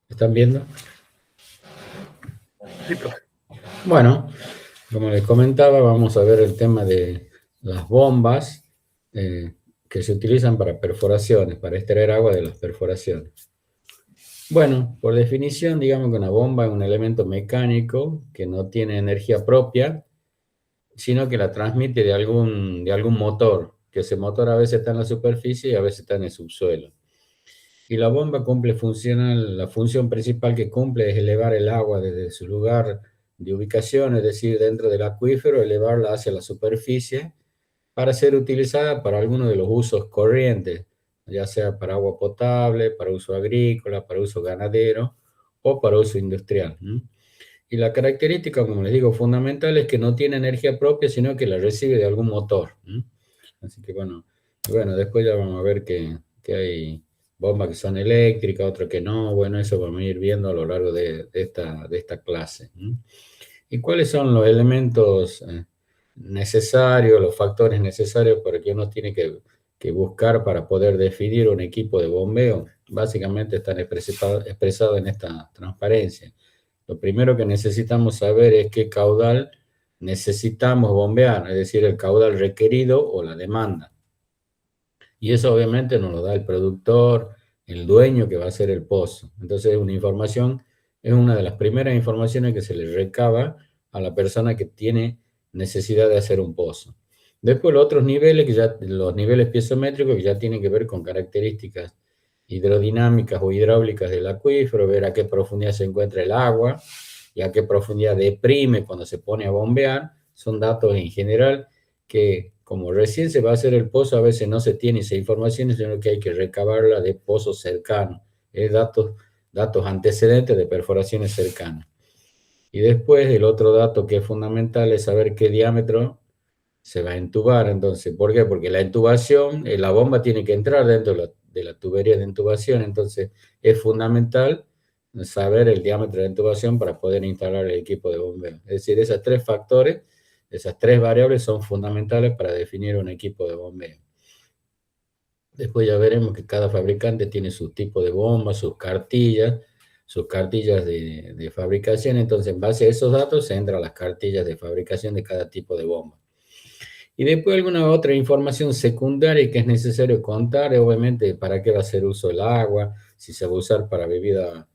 ¿Están viendo? Sí, profe. Bueno, como les comentaba, vamos a ver el tema de las bombas eh, que se utilizan para perforaciones, para extraer agua de las perforaciones. Bueno, por definición, digamos que una bomba es un elemento mecánico que no tiene energía propia, sino que la transmite de algún motor, que ese motor a veces está en la superficie y a veces está en el subsuelo. Y la bomba la función principal que cumple es elevar el agua desde su lugar de ubicación, es decir, dentro del acuífero, elevarla hacia la superficie para ser utilizada para alguno de los usos corrientes, ya sea para agua potable, para uso agrícola, para uso ganadero o para uso industrial. Y la característica, como les digo, fundamental es que no tiene energía propia, sino que la recibe de algún motor. Así que bueno, después ya vamos a ver que hay bombas que son eléctricas, otras que no. Bueno, eso vamos a ir viendo a lo largo de esta clase. ¿Y cuáles son los elementos necesarios, los factores necesarios para que uno tiene que buscar para poder definir un equipo de bombeo? Básicamente están expresados en esta transparencia. Lo primero que necesitamos saber es qué caudal necesitamos bombear, es decir, el caudal requerido o la demanda. Y eso obviamente nos lo da el productor, el dueño que va a hacer el pozo. Entonces, es una de las primeras informaciones que se le recaba a la persona que tiene necesidad de hacer un pozo. Después los otros niveles, los niveles piezométricos, que ya tienen que ver con características hidrodinámicas o hidráulicas del acuífero, ver a qué profundidad se encuentra el agua y a qué profundidad deprime cuando se pone a bombear. Son datos en general que, como recién se va a hacer el pozo, a veces no se tiene esa información, sino que hay que recabarla de pozos cercanos, datos antecedentes de perforaciones cercanas. Y después el otro dato que es fundamental es saber qué diámetro se va a entubar. Entonces, ¿por qué? Porque la intubación, la bomba tiene que entrar dentro de la tubería de intubación, entonces es fundamental saber el diámetro de intubación para poder instalar el equipo de bombeo. Es decir, esos tres factores, esas tres variables son fundamentales para definir un equipo de bombeo. Después ya veremos que cada fabricante tiene su tipo de bomba, sus cartillas de fabricación. Entonces, en base a esos datos, se entran las cartillas de fabricación de cada tipo de bomba. Y después alguna otra información secundaria que es necesario contar, obviamente, para qué va a ser uso el agua, si se va a usar para bebida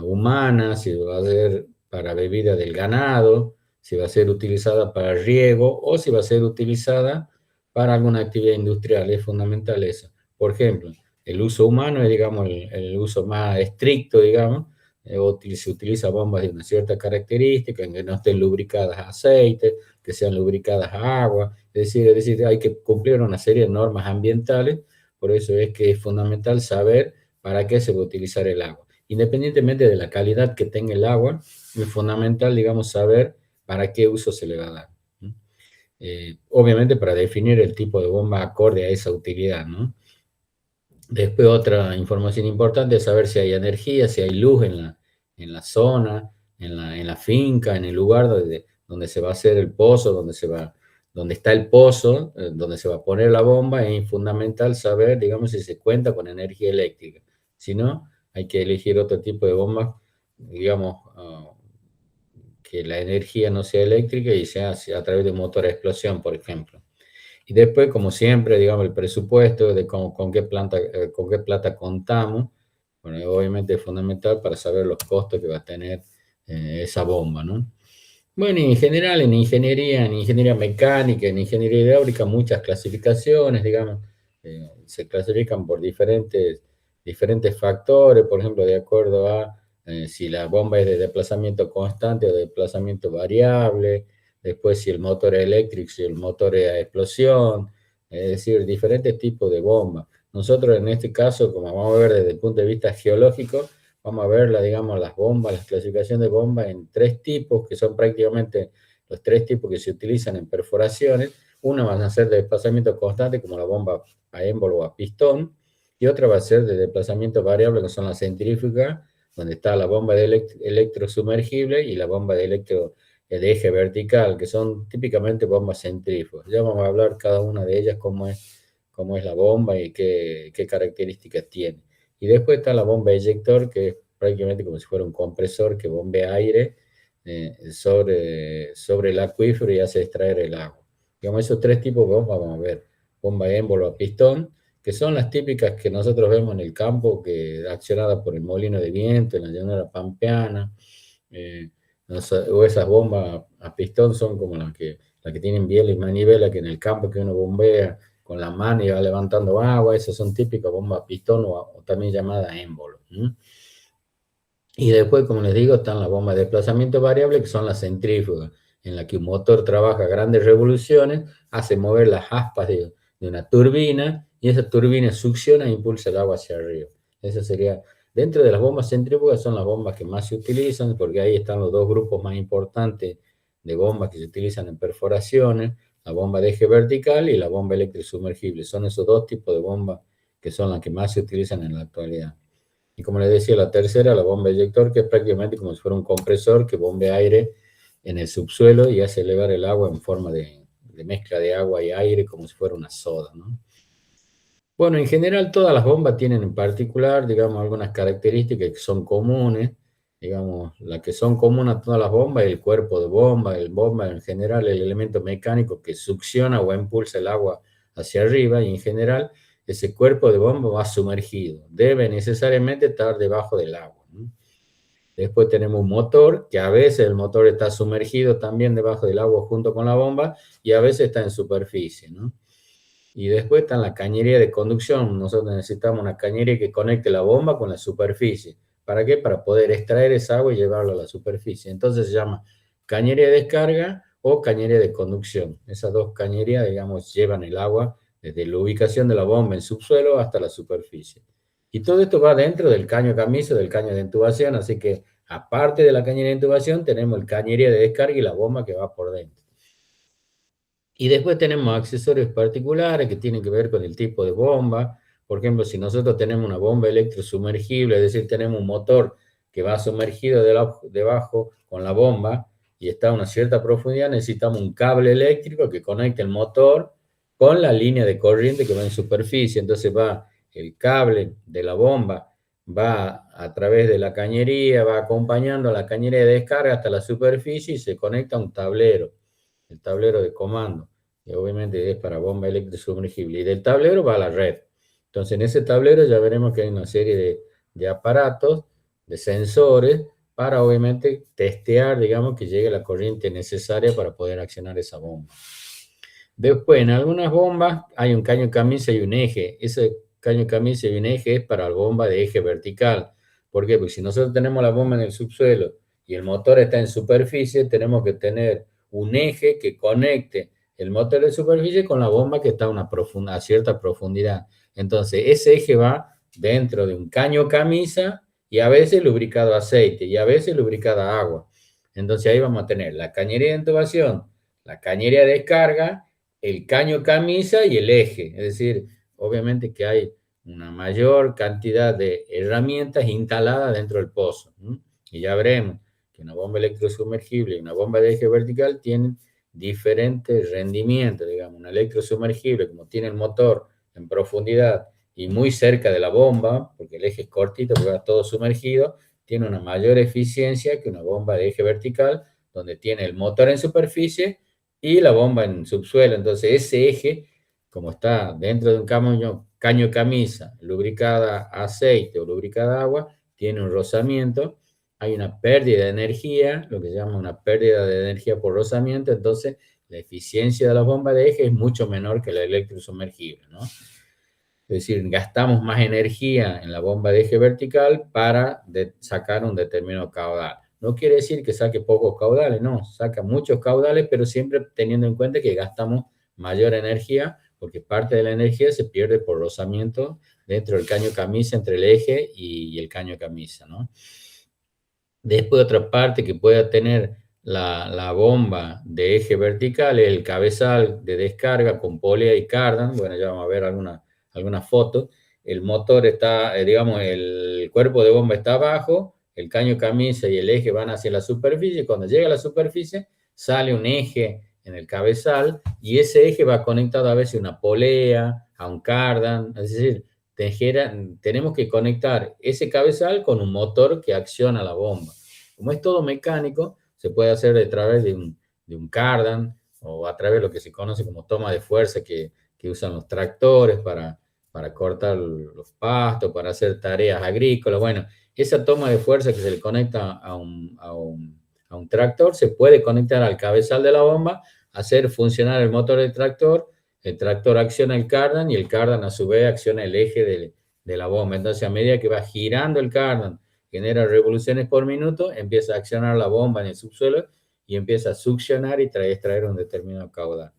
humana, si va a ser para bebida del ganado, si va a ser utilizada para riego o si va a ser utilizada para alguna actividad industrial. Es fundamental eso. Por ejemplo, el uso humano es, digamos, el uso más estricto, digamos, se utiliza bombas de una cierta característica, que no estén lubricadas a aceite, que sean lubricadas a agua, es decir, hay que cumplir una serie de normas ambientales, por eso es que es fundamental saber para qué se va a utilizar el agua. Independientemente de la calidad que tenga el agua, es fundamental, digamos, saber para qué uso se le va a dar. Obviamente para definir el tipo de bomba acorde a esa utilidad, ¿no? Después otra información importante es saber si hay energía, si hay luz en la zona, en la finca, en el lugar donde se va a hacer el pozo, donde está el pozo, donde se va a poner la bomba. Es fundamental saber, digamos, si se cuenta con energía eléctrica. Si no, hay que elegir otro tipo de bomba, digamos, que la energía no sea eléctrica y sea a través de motor a explosión, por ejemplo. Y después, como siempre, digamos, el presupuesto de con qué plata contamos. Bueno, obviamente es fundamental para saber los costos que va a tener esa bomba, ¿no? Bueno, y en general, en ingeniería mecánica, en ingeniería hidráulica, muchas clasificaciones, digamos, se clasifican por diferentes factores, por ejemplo, de acuerdo a si la bomba es de desplazamiento constante o de desplazamiento variable, después si el motor es eléctrico, si el motor es a explosión, es decir, diferentes tipos de bombas. Nosotros en este caso, como vamos a ver desde el punto de vista geológico, vamos a ver, digamos, las bombas, las clasificaciones de bombas en tres tipos, que son prácticamente los tres tipos que se utilizan en perforaciones. Una va a ser de desplazamiento constante, como la bomba a émbolo o a pistón, y otra va a ser de desplazamiento variable, que son las centrífugas, donde está la bomba de electrosumergible y la bomba de de eje vertical, que son típicamente bombas centrífugas. Ya vamos a hablar cada una de ellas, cómo es la bomba y qué características tiene. Y después está la bomba eyector, que es prácticamente como si fuera un compresor que bombea aire sobre el acuífero y hace extraer el agua. Digamos, esos tres tipos de bombas vamos a ver. Bomba émbolo a pistón, que son las típicas que nosotros vemos en el campo, que accionadas por el molino de viento, en la llanura pampeana, o esas bombas a pistón son como las que tienen biela y manivela, que en el campo que uno bombea con la mano y va levantando agua, esas son típicas bombas a pistón o también llamadas émbolo. Y después, como les digo, están las bombas de desplazamiento variable, que son las centrífugas, en la que un motor trabaja a grandes revoluciones, hace mover las aspas de una turbina, y esa turbina succiona e impulsa el agua hacia arriba. Esa sería, dentro de las bombas centrífugas son las bombas que más se utilizan, porque ahí están los dos grupos más importantes de bombas que se utilizan en perforaciones, la bomba de eje vertical y la bomba electrosumergible. Son esos dos tipos de bombas que son las que más se utilizan en la actualidad. Y como les decía, la tercera, la bomba eyector, que es prácticamente como si fuera un compresor que bombea aire en el subsuelo y hace elevar el agua en forma de mezcla de agua y aire, como si fuera una soda, ¿no? Bueno, en general todas las bombas tienen en particular, digamos, algunas características que son comunes. Digamos, las que son comunes a todas las bombas, el cuerpo de bomba, el bomba en general, el elemento mecánico que succiona o impulsa el agua hacia arriba, y en general ese cuerpo de bomba va sumergido, debe necesariamente estar debajo del agua, ¿no? Después tenemos un motor, que a veces el motor está sumergido también debajo del agua junto con la bomba, y a veces está en superficie, ¿no? Y después está la cañería de conducción. Nosotros necesitamos una cañería que conecte la bomba con la superficie. ¿Para qué? Para poder extraer esa agua y llevarla a la superficie. Entonces se llama cañería de descarga o cañería de conducción. Esas dos cañerías, digamos, llevan el agua desde la ubicación de la bomba en subsuelo hasta la superficie. Y todo esto va dentro del caño camiso, del caño de intubación, así que aparte de la cañería de intubación, tenemos el cañería de descarga y la bomba que va por dentro. Y después tenemos accesorios particulares que tienen que ver con el tipo de bomba. Por ejemplo, si nosotros tenemos una bomba electrosumergible, es decir, tenemos un motor que va sumergido debajo con la bomba y está a una cierta profundidad, necesitamos un cable eléctrico que conecte el motor con la línea de corriente que va en superficie. Entonces va el cable de la bomba, va a través de la cañería, va acompañando a la cañería de descarga hasta la superficie y se conecta a un tablero, el tablero de comando, que obviamente es para bomba electrosumergible, y del tablero va a la red. Entonces, en ese tablero ya veremos que hay una serie de aparatos, de sensores, para obviamente testear, digamos, que llegue la corriente necesaria para poder accionar esa bomba. Después, en algunas bombas hay un caño camisa y un eje. Ese caño camisa y un eje es para la bomba de eje vertical. ¿Por qué? Porque si nosotros tenemos la bomba en el subsuelo y el motor está en superficie, tenemos que tener un eje que conecte el motor de superficie con la bomba que está a cierta profundidad. Entonces, ese eje va dentro de un caño camisa y a veces lubricado a aceite y a veces lubricado a agua. Entonces, ahí vamos a tener la cañería de intubación, la cañería de descarga, el caño camisa y el eje. Es decir, obviamente que hay una mayor cantidad de herramientas instaladas dentro del pozo. Y ya veremos que una bomba electrosumergible y una bomba de eje vertical tienen diferentes rendimientos. Digamos, una electrosumergible, como tiene el motor en profundidad y muy cerca de la bomba, porque el eje es cortito, porque va todo sumergido, tiene una mayor eficiencia que una bomba de eje vertical, donde tiene el motor en superficie y la bomba en subsuelo. Entonces, ese eje, como está dentro de un caño camisa, lubricada a aceite o lubricada a agua, tiene un rozamiento, hay una pérdida de energía, lo que se llama una pérdida de energía por rozamiento. Entonces la eficiencia de la bomba de eje es mucho menor que la electrosumergible, ¿no? Es decir, gastamos más energía en la bomba de eje vertical para sacar un determinado caudal. No quiere decir que saque pocos caudales, no, saca muchos caudales, pero siempre teniendo en cuenta que gastamos mayor energía, porque parte de la energía se pierde por rozamiento dentro del caño camisa, entre el eje y el caño camisa, ¿no? Después otra parte que pueda tener la bomba de eje vertical es el cabezal de descarga con polea y cardan. Bueno, ya vamos a ver alguna foto. El motor está, digamos, el cuerpo de bomba está abajo, el caño camisa y el eje van hacia la superficie. Cuando llega a la superficie, sale un eje en el cabezal y ese eje va conectado a veces a una polea, a un cardan, es decir, tenemos que conectar ese cabezal con un motor que acciona la bomba. Como es todo mecánico, se puede hacer a través de un cardan o a través de lo que se conoce como toma de fuerza que usan los tractores para cortar los pastos, para hacer tareas agrícolas. Bueno, esa toma de fuerza que se le conecta a un tractor se puede conectar al cabezal de la bomba, hacer funcionar el motor del tractor, el tractor acciona el cardan y el cardan a su vez acciona el eje de la bomba. Entonces, a medida que va girando el cardan, genera revoluciones por minuto, empieza a accionar la bomba en el subsuelo y empieza a succionar y extraer un determinado caudal.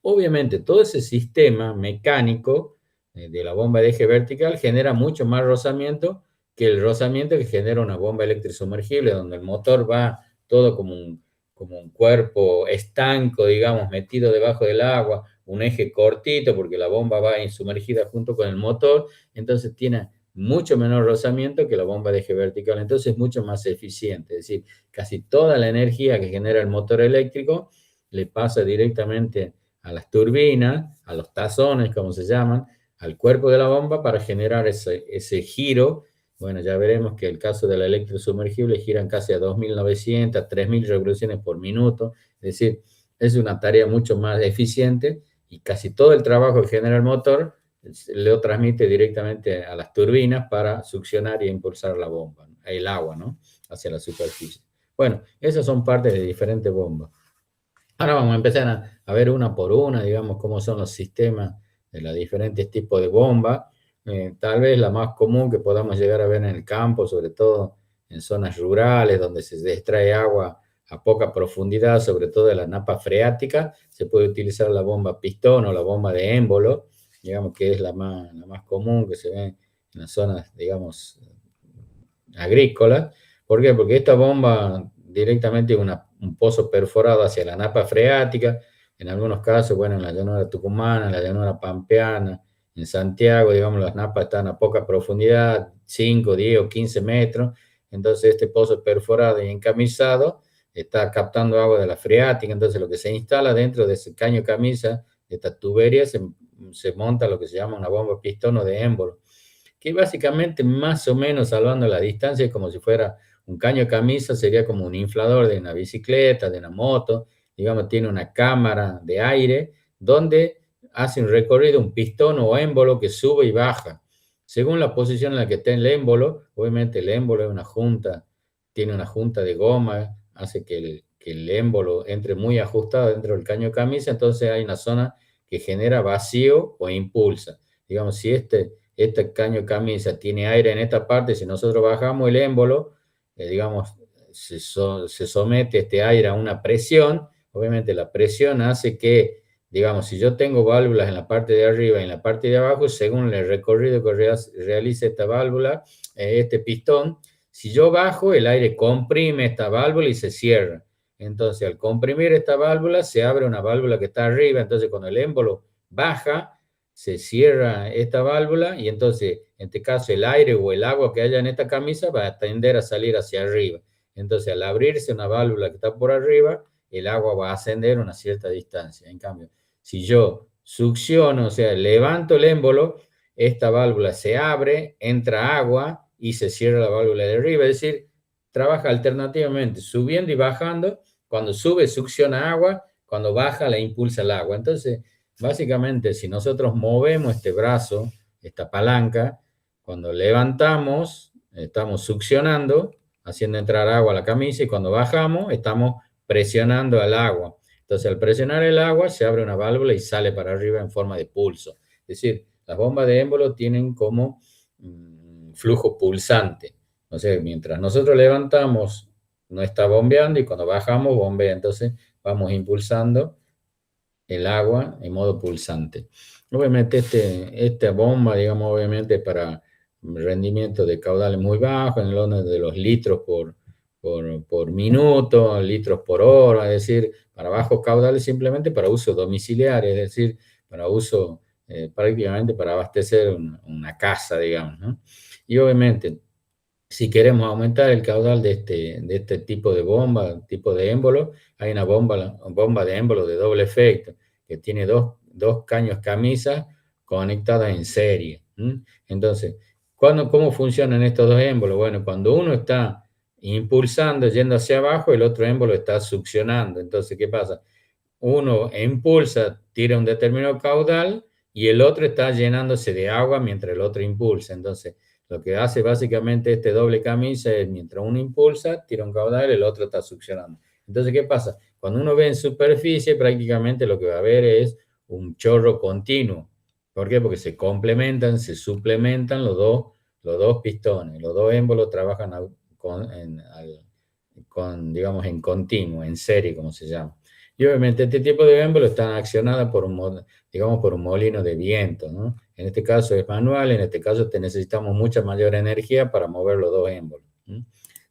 Obviamente, todo ese sistema mecánico de la bomba de eje vertical genera mucho más rozamiento que el rozamiento que genera una bomba electrosumergible, donde el motor va todo como un cuerpo estanco, digamos, metido debajo del agua, un eje cortito, porque la bomba va sumergida junto con el motor, entonces tiene mucho menor rozamiento que la bomba de eje vertical, entonces es mucho más eficiente, es decir, casi toda la energía que genera el motor eléctrico le pasa directamente a las turbinas, a los tazones, como se llaman, al cuerpo de la bomba para generar ese giro. Bueno, ya veremos que el caso de la electrosumergible giran casi a 2.900, 3.000 revoluciones por minuto, es decir, es una tarea mucho más eficiente y casi todo el trabajo que genera el motor lo transmite directamente a las turbinas para succionar y impulsar la bomba, el agua, ¿no? Hacia la superficie. Bueno, esas son partes de diferentes bombas. Ahora vamos a empezar a ver una por una, digamos, cómo son los sistemas de los diferentes tipos de bombas. Tal vez la más común que podamos llegar a ver en el campo, sobre todo en zonas rurales donde se extrae agua a poca profundidad, sobre todo de la napa freática, se puede utilizar la bomba pistón o la bomba de émbolo, digamos que es la más común que se ve en las zonas, digamos, agrícolas. ¿Por qué? Porque esta bomba directamente un pozo perforado hacia la napa freática, en algunos casos, bueno, en la llanura tucumana, en la llanura pampeana, en Santiago, digamos, las napas están a poca profundidad, 5, 10 o 15 metros, entonces este pozo perforado y encamisado está captando agua de la freática, entonces lo que se instala dentro de ese caño camisa, de esta tubería, se monta lo que se llama una bomba pistón o de émbolo, que básicamente más o menos salvando la distancia es como si fuera un caño camisa, sería como un inflador de una bicicleta, de una moto, digamos, tiene una cámara de aire donde hace un recorrido, un pistón o émbolo que sube y baja. Según la posición en la que esté el émbolo, obviamente el émbolo es una junta, tiene una junta de goma, hace que el émbolo entre muy ajustado dentro del caño camisa, entonces hay una zona que genera vacío o impulsa. Digamos, si este caño camisa tiene aire en esta parte, si nosotros bajamos el émbolo, digamos, se somete este aire a una presión, obviamente la presión hace que, digamos, si yo tengo válvulas en la parte de arriba y en la parte de abajo, según el recorrido que realice esta válvula, este pistón, si yo bajo, el aire comprime esta válvula y se cierra. Entonces, al comprimir esta válvula, se abre una válvula que está arriba, entonces cuando el émbolo baja, se cierra esta válvula y entonces, en este caso, el aire o el agua que haya en esta camisa va a tender a salir hacia arriba. Entonces, al abrirse una válvula que está por arriba, el agua va a ascender una cierta distancia. En cambio, si yo succiono, o sea, levanto el émbolo, esta válvula se abre, entra agua y se cierra la válvula de arriba. Es decir, trabaja alternativamente, subiendo y bajando. Cuando sube, succiona agua, cuando baja, la impulsa el agua. Entonces, básicamente, si nosotros movemos este brazo, esta palanca, cuando levantamos, estamos succionando, haciendo entrar agua a la camisa, y cuando bajamos, estamos presionando el agua. Entonces, al presionar el agua, se abre una válvula y sale para arriba en forma de pulso. Es decir, las bombas de émbolo tienen como flujo pulsante. O sea, mientras nosotros levantamos, no está bombeando, y cuando bajamos, bombea. Entonces, vamos impulsando el agua en modo pulsante. Obviamente esta bomba, digamos, obviamente para rendimiento de caudales muy bajos, en el orden de los litros por minuto, litros por hora, es decir, para bajos caudales simplemente para uso domiciliario, es decir, para uso prácticamente para abastecer una casa, digamos, ¿no? Y obviamente Si queremos aumentar el caudal de este tipo de bomba, tipo de émbolo, hay una bomba de émbolo de doble efecto, que tiene dos caños camisas conectadas en serie. Entonces, ¿cómo funcionan estos dos émbolos? Bueno, cuando uno está impulsando, yendo hacia abajo, el otro émbolo está succionando. Entonces, ¿qué pasa? Uno impulsa, tira un determinado caudal y el otro está llenándose de agua mientras el otro impulsa. Entonces, lo que hace básicamente este doble camisa es mientras uno impulsa, tira un caudal, el otro está succionando. Entonces, ¿qué pasa? Cuando uno ve en superficie, prácticamente lo que va a ver es un chorro continuo. ¿Por qué? Porque se complementan, se suplementan los dos pistones. Los dos émbolos trabajan digamos, en continuo, en serie, como se llama. Y obviamente este tipo de émbolo está accionada por digamos, por un molino de viento, ¿no? En este caso es manual, en este caso necesitamos mucha mayor energía para mover los dos émbolos. Es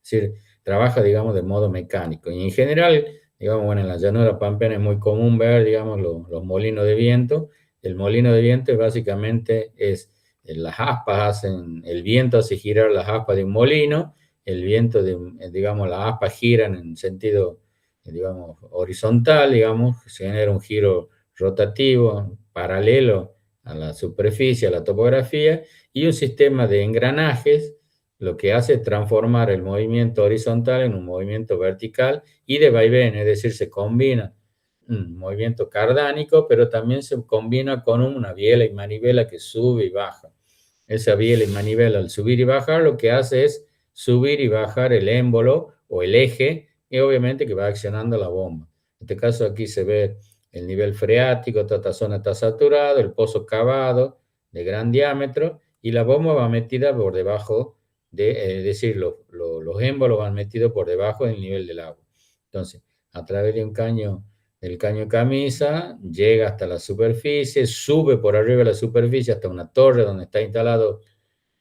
decir, trabaja, digamos, de modo mecánico. Y en general, digamos, bueno, en la llanura pampeana es muy común ver, digamos, los molinos de viento. El molino de viento básicamente es, las aspas hacen, el viento hace girar las aspas de un molino, el viento, digamos, las aspas giran en sentido, digamos, horizontal, digamos, se genera un giro rotativo, paralelo a la superficie, a la topografía, y un sistema de engranajes lo que hace es transformar el movimiento horizontal en un movimiento vertical y de vaivén, es decir, se combina un movimiento cardánico, pero también se combina con una biela y manivela que sube y baja. Esa biela y manivela al subir y bajar lo que hace es subir y bajar el émbolo o el eje y obviamente que va accionando la bomba. En este caso aquí se ve el nivel freático, toda esta zona está saturado, el pozo cavado de gran diámetro y la bomba va metida por debajo es decir, los émbolos van metidos por debajo del nivel del agua. Entonces, a través de un caño, del caño camisa, llega hasta la superficie, sube por arriba de la superficie hasta una torre donde está instalado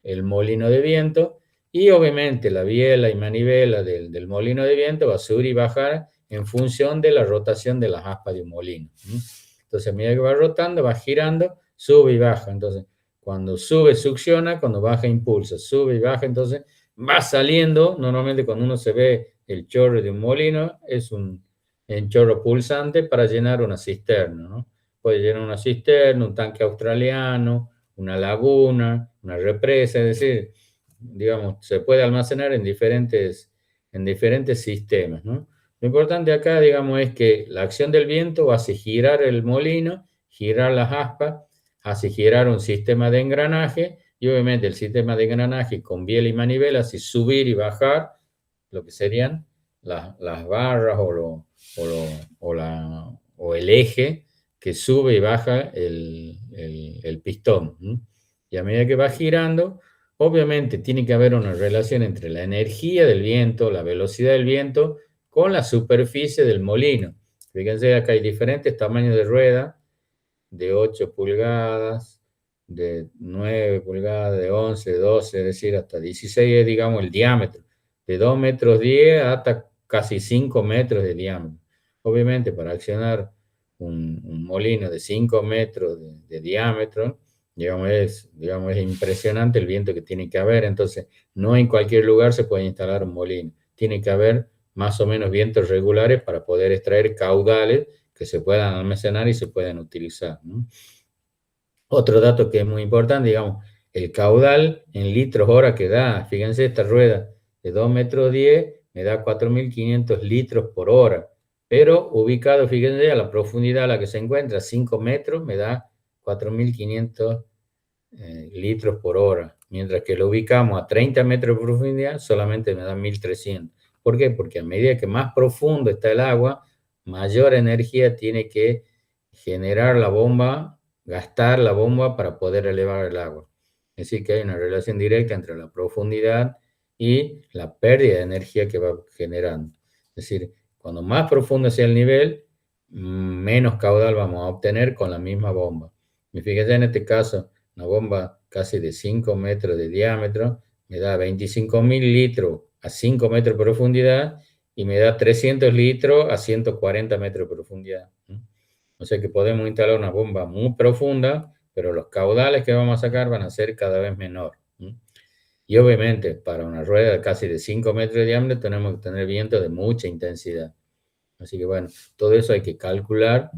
el molino de viento y obviamente la biela y manivela del molino de viento va a subir y bajar en función de la rotación de las aspas de un molino. Entonces, a medida que va rotando, va girando, sube y baja. Entonces, cuando sube, succiona, cuando baja, impulsa, sube y baja. Entonces, va saliendo. Normalmente, cuando uno se ve el chorro de un molino, es un chorro pulsante para llenar una cisterna, ¿no? Puede llenar una cisterna, un tanque australiano, una laguna, una represa, es decir, digamos, se puede almacenar en diferentes sistemas, ¿no? Lo importante acá, digamos, es que la acción del viento hace girar el molino, girar las aspas, hace girar un sistema de engranaje y obviamente el sistema de engranaje con biela y manivela hace subir y bajar lo que serían las barras o el eje que sube y baja el pistón. Y a medida que va girando, obviamente tiene que haber una relación entre la energía del viento, la velocidad del viento, con la superficie del molino. Fíjense, acá hay diferentes tamaños de rueda, de 8 pulgadas, de 9 pulgadas, de 11, 12, es decir, hasta 16 es, digamos, el diámetro, de 2 metros 10 hasta casi 5 metros de diámetro. Obviamente, para accionar un molino de 5 metros de diámetro, digamos, es impresionante el viento que tiene que haber. Entonces, no en cualquier lugar se puede instalar un molino. Tiene que haber más o menos vientos regulares para poder extraer caudales que se puedan almacenar y se puedan utilizar, ¿no? Otro dato que es muy importante, digamos, el caudal en litros hora que da. Fíjense, esta rueda de 2 metros 10 me da 4.500 litros por hora, pero ubicado, fíjense, a la profundidad a la que se encuentra, 5 metros, me da 4.500 litros por hora, mientras que lo ubicamos a 30 metros de profundidad, solamente me da 1.300. ¿Por qué? Porque a medida que más profundo está el agua, mayor energía tiene que generar la bomba, gastar la bomba para poder elevar el agua. Es decir, que hay una relación directa entre la profundidad y la pérdida de energía que va generando. Es decir, cuando más profundo sea el nivel, menos caudal vamos a obtener con la misma bomba. Y fíjense en este caso, una bomba casi de 5 metros de diámetro me da 25.000 litros a 5 metros de profundidad y me da 300 litros a 140 metros de profundidad. O sea que podemos instalar una bomba muy profunda, pero los caudales que vamos a sacar van a ser cada vez menor. Y obviamente para una rueda casi de 5 metros de diámetro tenemos que tener vientos de mucha intensidad. Así que bueno, todo eso hay que calcular,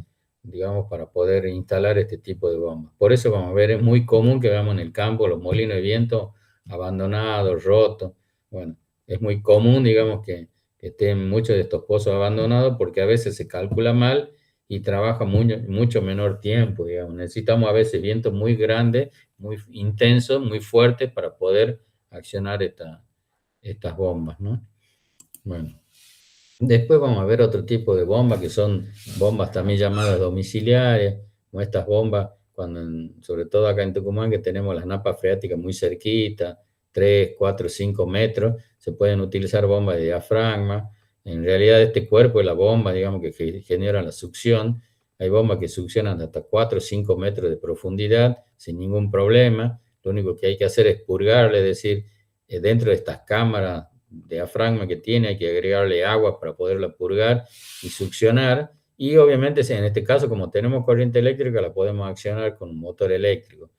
digamos, para poder instalar este tipo de bombas. Por eso vamos a ver, es muy común que veamos en el campo los molinos de viento abandonados, rotos. Bueno, es muy común, digamos, que estén muchos de estos pozos abandonados porque a veces se calcula mal y trabaja mucho menor tiempo, digamos. Necesitamos a veces vientos muy grandes, muy intensos, muy fuertes para poder accionar estas bombas, ¿no? Bueno. Después vamos a ver otro tipo de bombas que son bombas también llamadas domiciliares, como estas bombas, sobre todo acá en Tucumán, que tenemos las napas freáticas muy cerquita, 3, 4, 5 metros, se pueden utilizar bombas de diafragma. En realidad este cuerpo de la bomba, digamos que genera la succión, hay bombas que succionan hasta 4 o 5 metros de profundidad sin ningún problema. Lo único que hay que hacer es purgarle, es decir, dentro de estas cámaras diafragma que tiene, hay que agregarle agua para poderla purgar y succionar. Y obviamente, en este caso, como tenemos corriente eléctrica, la podemos accionar con un motor eléctrico.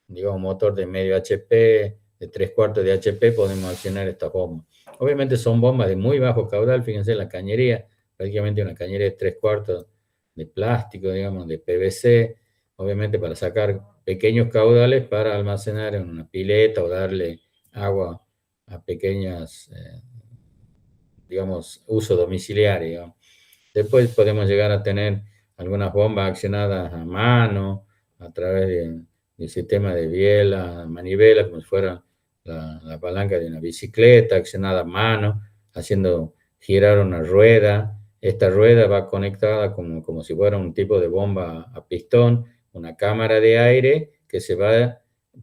Digamos, un motor de medio HP, de 3/4 de HP, podemos accionar esta bomba. Obviamente son bombas de muy bajo caudal, fíjense la cañería, prácticamente una cañería de 3/4 de plástico, digamos, de PVC, obviamente para sacar pequeños caudales para almacenar en una pileta o darle agua a pequeñas, digamos, uso domiciliario. Digamos. Después podemos llegar a tener algunas bombas accionadas a mano, a través del sistema de biela, manivela, como si fuera la palanca de una bicicleta, accionada a mano, haciendo girar una rueda. Esta rueda va conectada como si fuera un tipo de bomba a pistón, una cámara de aire que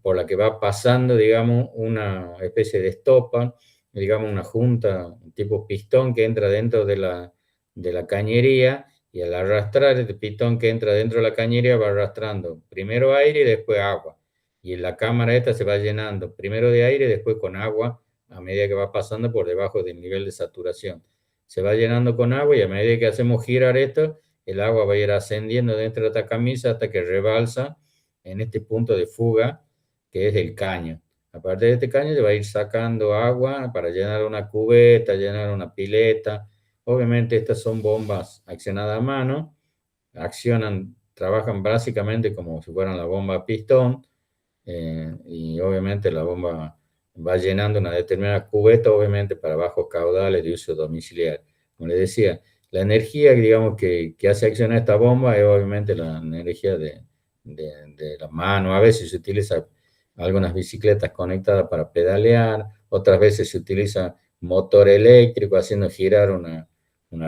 por la que va pasando, digamos, una especie de estopa, digamos, una junta, un tipo pistón que entra dentro de la cañería, y al arrastrar este pistón que entra dentro de la cañería va arrastrando primero aire y después agua. Y en la cámara esta se va llenando primero de aire y después con agua a medida que va pasando por debajo del nivel de saturación. Se va llenando con agua y a medida que hacemos girar esto, el agua va a ir ascendiendo dentro de esta camisa hasta que rebalsa en este punto de fuga que es el caño. A partir de este caño se va a ir sacando agua para llenar una cubeta, llenar una pileta. Obviamente estas son bombas accionadas a mano, trabajan básicamente como si fueran la bomba a pistón, y obviamente la bomba va llenando una determinada cubeta, obviamente para bajos caudales de uso domiciliario. Como les decía, la energía, digamos, que hace accionar esta bomba es obviamente la energía de la mano. A veces se utiliza algunas bicicletas conectadas para pedalear, otras veces se utiliza motor eléctrico haciendo girar una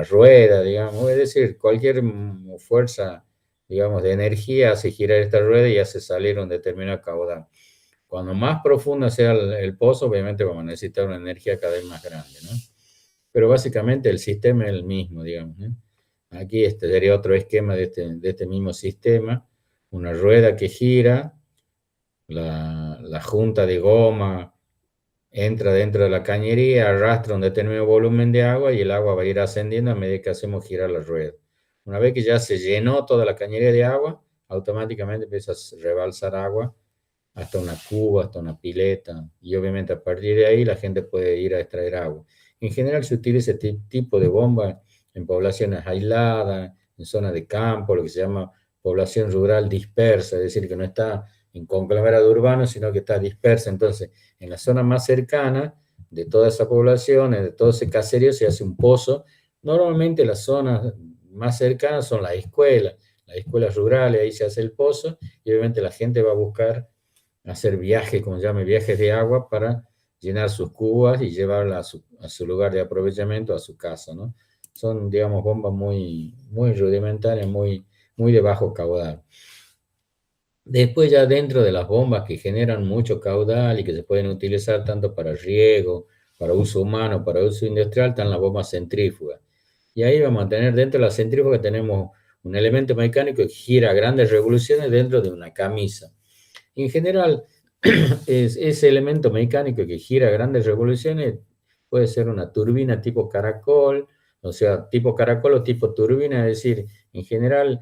rueda, digamos, es decir, cualquier fuerza, digamos, de energía hace girar esta rueda y hace salir un determinado caudal. Cuando más profundo sea el pozo, obviamente vamos a necesitar una energía cada vez más grande, ¿no? Pero básicamente el sistema es el mismo, digamos, ¿no? Aquí este sería otro esquema de este mismo sistema, una rueda que gira, la junta de goma entra dentro de la cañería, arrastra un determinado volumen de agua y el agua va a ir ascendiendo a medida que hacemos girar la rueda. Una vez que ya se llenó toda la cañería de agua, automáticamente empieza a rebalsar agua hasta una cuba, hasta una pileta, y obviamente a partir de ahí la gente puede ir a extraer agua. En general se utiliza este tipo de bomba en poblaciones aisladas, en zonas de campo, lo que se llama población rural dispersa, es decir, que no está en conglomerado urbano, sino que está dispersa. Entonces, en la zona más cercana de toda esa población, de todo ese caserío, se hace un pozo. Normalmente las zonas más cercanas son las escuelas rurales, ahí se hace el pozo, y obviamente la gente va a buscar hacer viajes, como se llama, viajes de agua para llenar sus cubas y llevarla a su lugar de aprovechamiento, a su casa, ¿no? Son, digamos, bombas muy rudimentarias, muy de bajo caudal. Después ya dentro de las bombas que generan mucho caudal y que se pueden utilizar tanto para riego, para uso humano, para uso industrial, están las bombas centrífugas. Y ahí vamos a tener dentro de la centrífuga tenemos un elemento mecánico que gira a grandes revoluciones dentro de una camisa. En general, ese elemento mecánico que gira a grandes revoluciones puede ser una turbina tipo caracol, o sea, tipo caracol o tipo turbina, es decir, en general,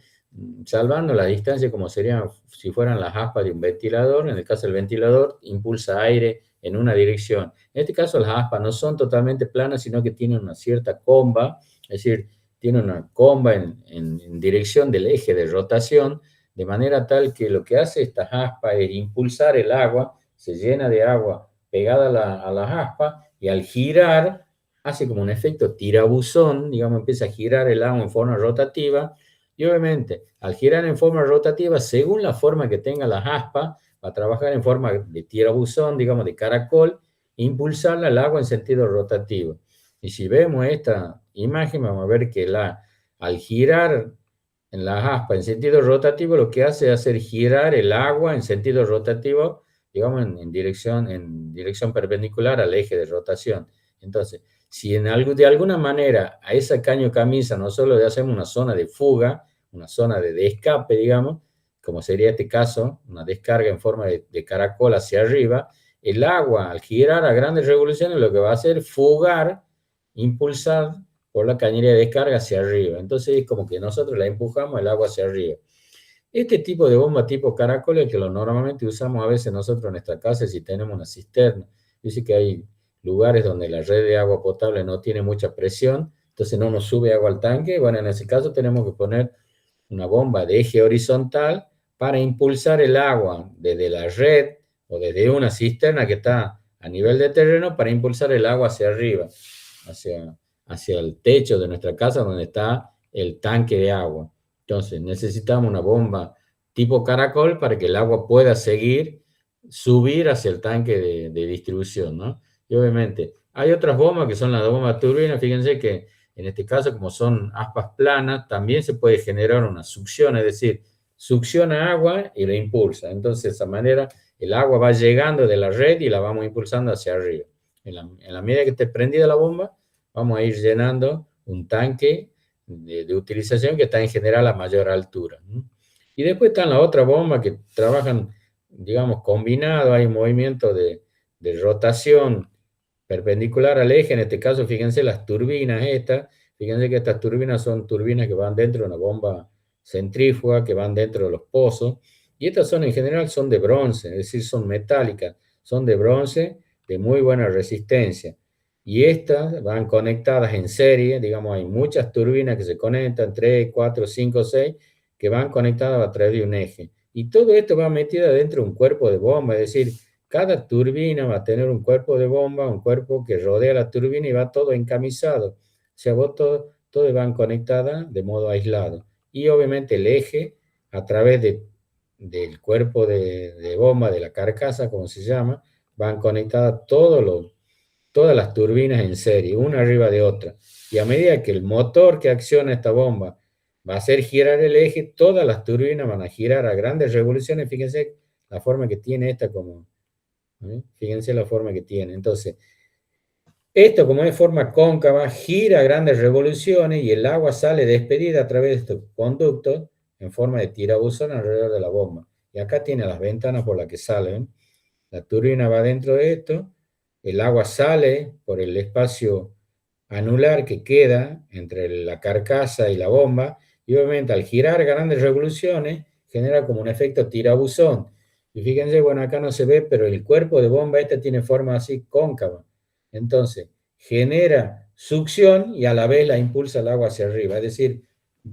salvando la distancia como serían si fueran las aspas de un ventilador. En el caso del ventilador, impulsa aire en una dirección. En este caso las aspas no son totalmente planas, sino que tienen una cierta comba, es decir, tienen una comba en dirección del eje de rotación, de manera tal que lo que hace estas aspas es impulsar el agua, se llena de agua pegada a las aspas, y al girar hace como un efecto tirabuzón, digamos, empieza a girar el agua en forma rotativa, y obviamente al girar en forma rotativa, según la forma que tenga las aspas, va a trabajar en forma de tirabuzón, digamos, de caracol, e impulsarla al agua en sentido rotativo. Y si vemos esta imagen, vamos a ver que al girar en las aspas en sentido rotativo, lo que hace es hacer girar el agua en sentido rotativo, digamos, en dirección perpendicular al eje de rotación. Entonces, si de alguna manera a esa caño camisa nosotros le hacemos una zona de fuga, una zona de escape, digamos, como sería este caso, una descarga en forma de caracol hacia arriba, el agua al girar a grandes revoluciones lo que va a hacer es fugar, impulsar por la cañería de descarga hacia arriba. Entonces es como que nosotros la empujamos el agua hacia arriba. Este tipo de bomba tipo caracol es que lo normalmente usamos a veces nosotros en nuestra casa si tenemos una cisterna. Dice que hay lugares donde la red de agua potable no tiene mucha presión, entonces no nos sube agua al tanque. Bueno, en ese caso tenemos que poner una bomba de eje horizontal para impulsar el agua desde la red o desde una cisterna que está a nivel de terreno para impulsar el agua hacia arriba, hacia el techo de nuestra casa donde está el tanque de agua. Entonces necesitamos una bomba tipo caracol para que el agua pueda subir hacia el tanque de distribución, ¿no? Y obviamente hay otras bombas que son las bombas turbinas. Fíjense que en este caso, como son aspas planas, también se puede generar una succión, es decir, succiona agua y la impulsa. Entonces, de esa manera, el agua va llegando de la red y la vamos impulsando hacia arriba. En la medida que esté prendida la bomba, vamos a ir llenando un tanque de utilización que está en general a mayor altura, ¿no? Y después están las otras bombas que trabajan, digamos, combinado, hay movimiento de rotación perpendicular al eje. En este caso, fíjense las turbinas estas, fíjense que estas turbinas son turbinas que van dentro de una bomba centrífuga, que van dentro de los pozos, y estas son en general son de bronce, es decir, son metálicas, son de bronce de muy buena resistencia. Y estas van conectadas en serie, digamos, hay muchas turbinas que se conectan, 3, 4, 5, 6, que van conectadas a través de un eje. Y todo esto va metido dentro de un cuerpo de bomba, es decir, cada turbina va a tener un cuerpo de bomba, un cuerpo que rodea la turbina y va todo encamisado. O sea, todo van conectadas de modo aislado. Y obviamente el eje, a través del cuerpo de bomba, de la carcasa, como se llama, van conectadas todas las turbinas en serie, una arriba de otra. Y a medida que el motor que acciona esta bomba va a hacer girar el eje, todas las turbinas van a girar a grandes revoluciones. Fíjense la forma que tiene esta como... Fíjense la forma que tiene. Entonces, esto como es forma cóncava, gira a grandes revoluciones y el agua sale despedida a través de estos conductos en forma de tirabuzón alrededor de la bomba. Y acá tiene las ventanas por las que salen. La turbina va dentro de esto, el agua sale por el espacio anular que queda entre la carcasa y la bomba, y obviamente al girar grandes revoluciones genera como un efecto tirabuzón. Y fíjense, bueno, acá no se ve, pero el cuerpo de bomba tiene forma así cóncava. Entonces, genera succión y a la vez la impulsa el agua hacia arriba. Es decir,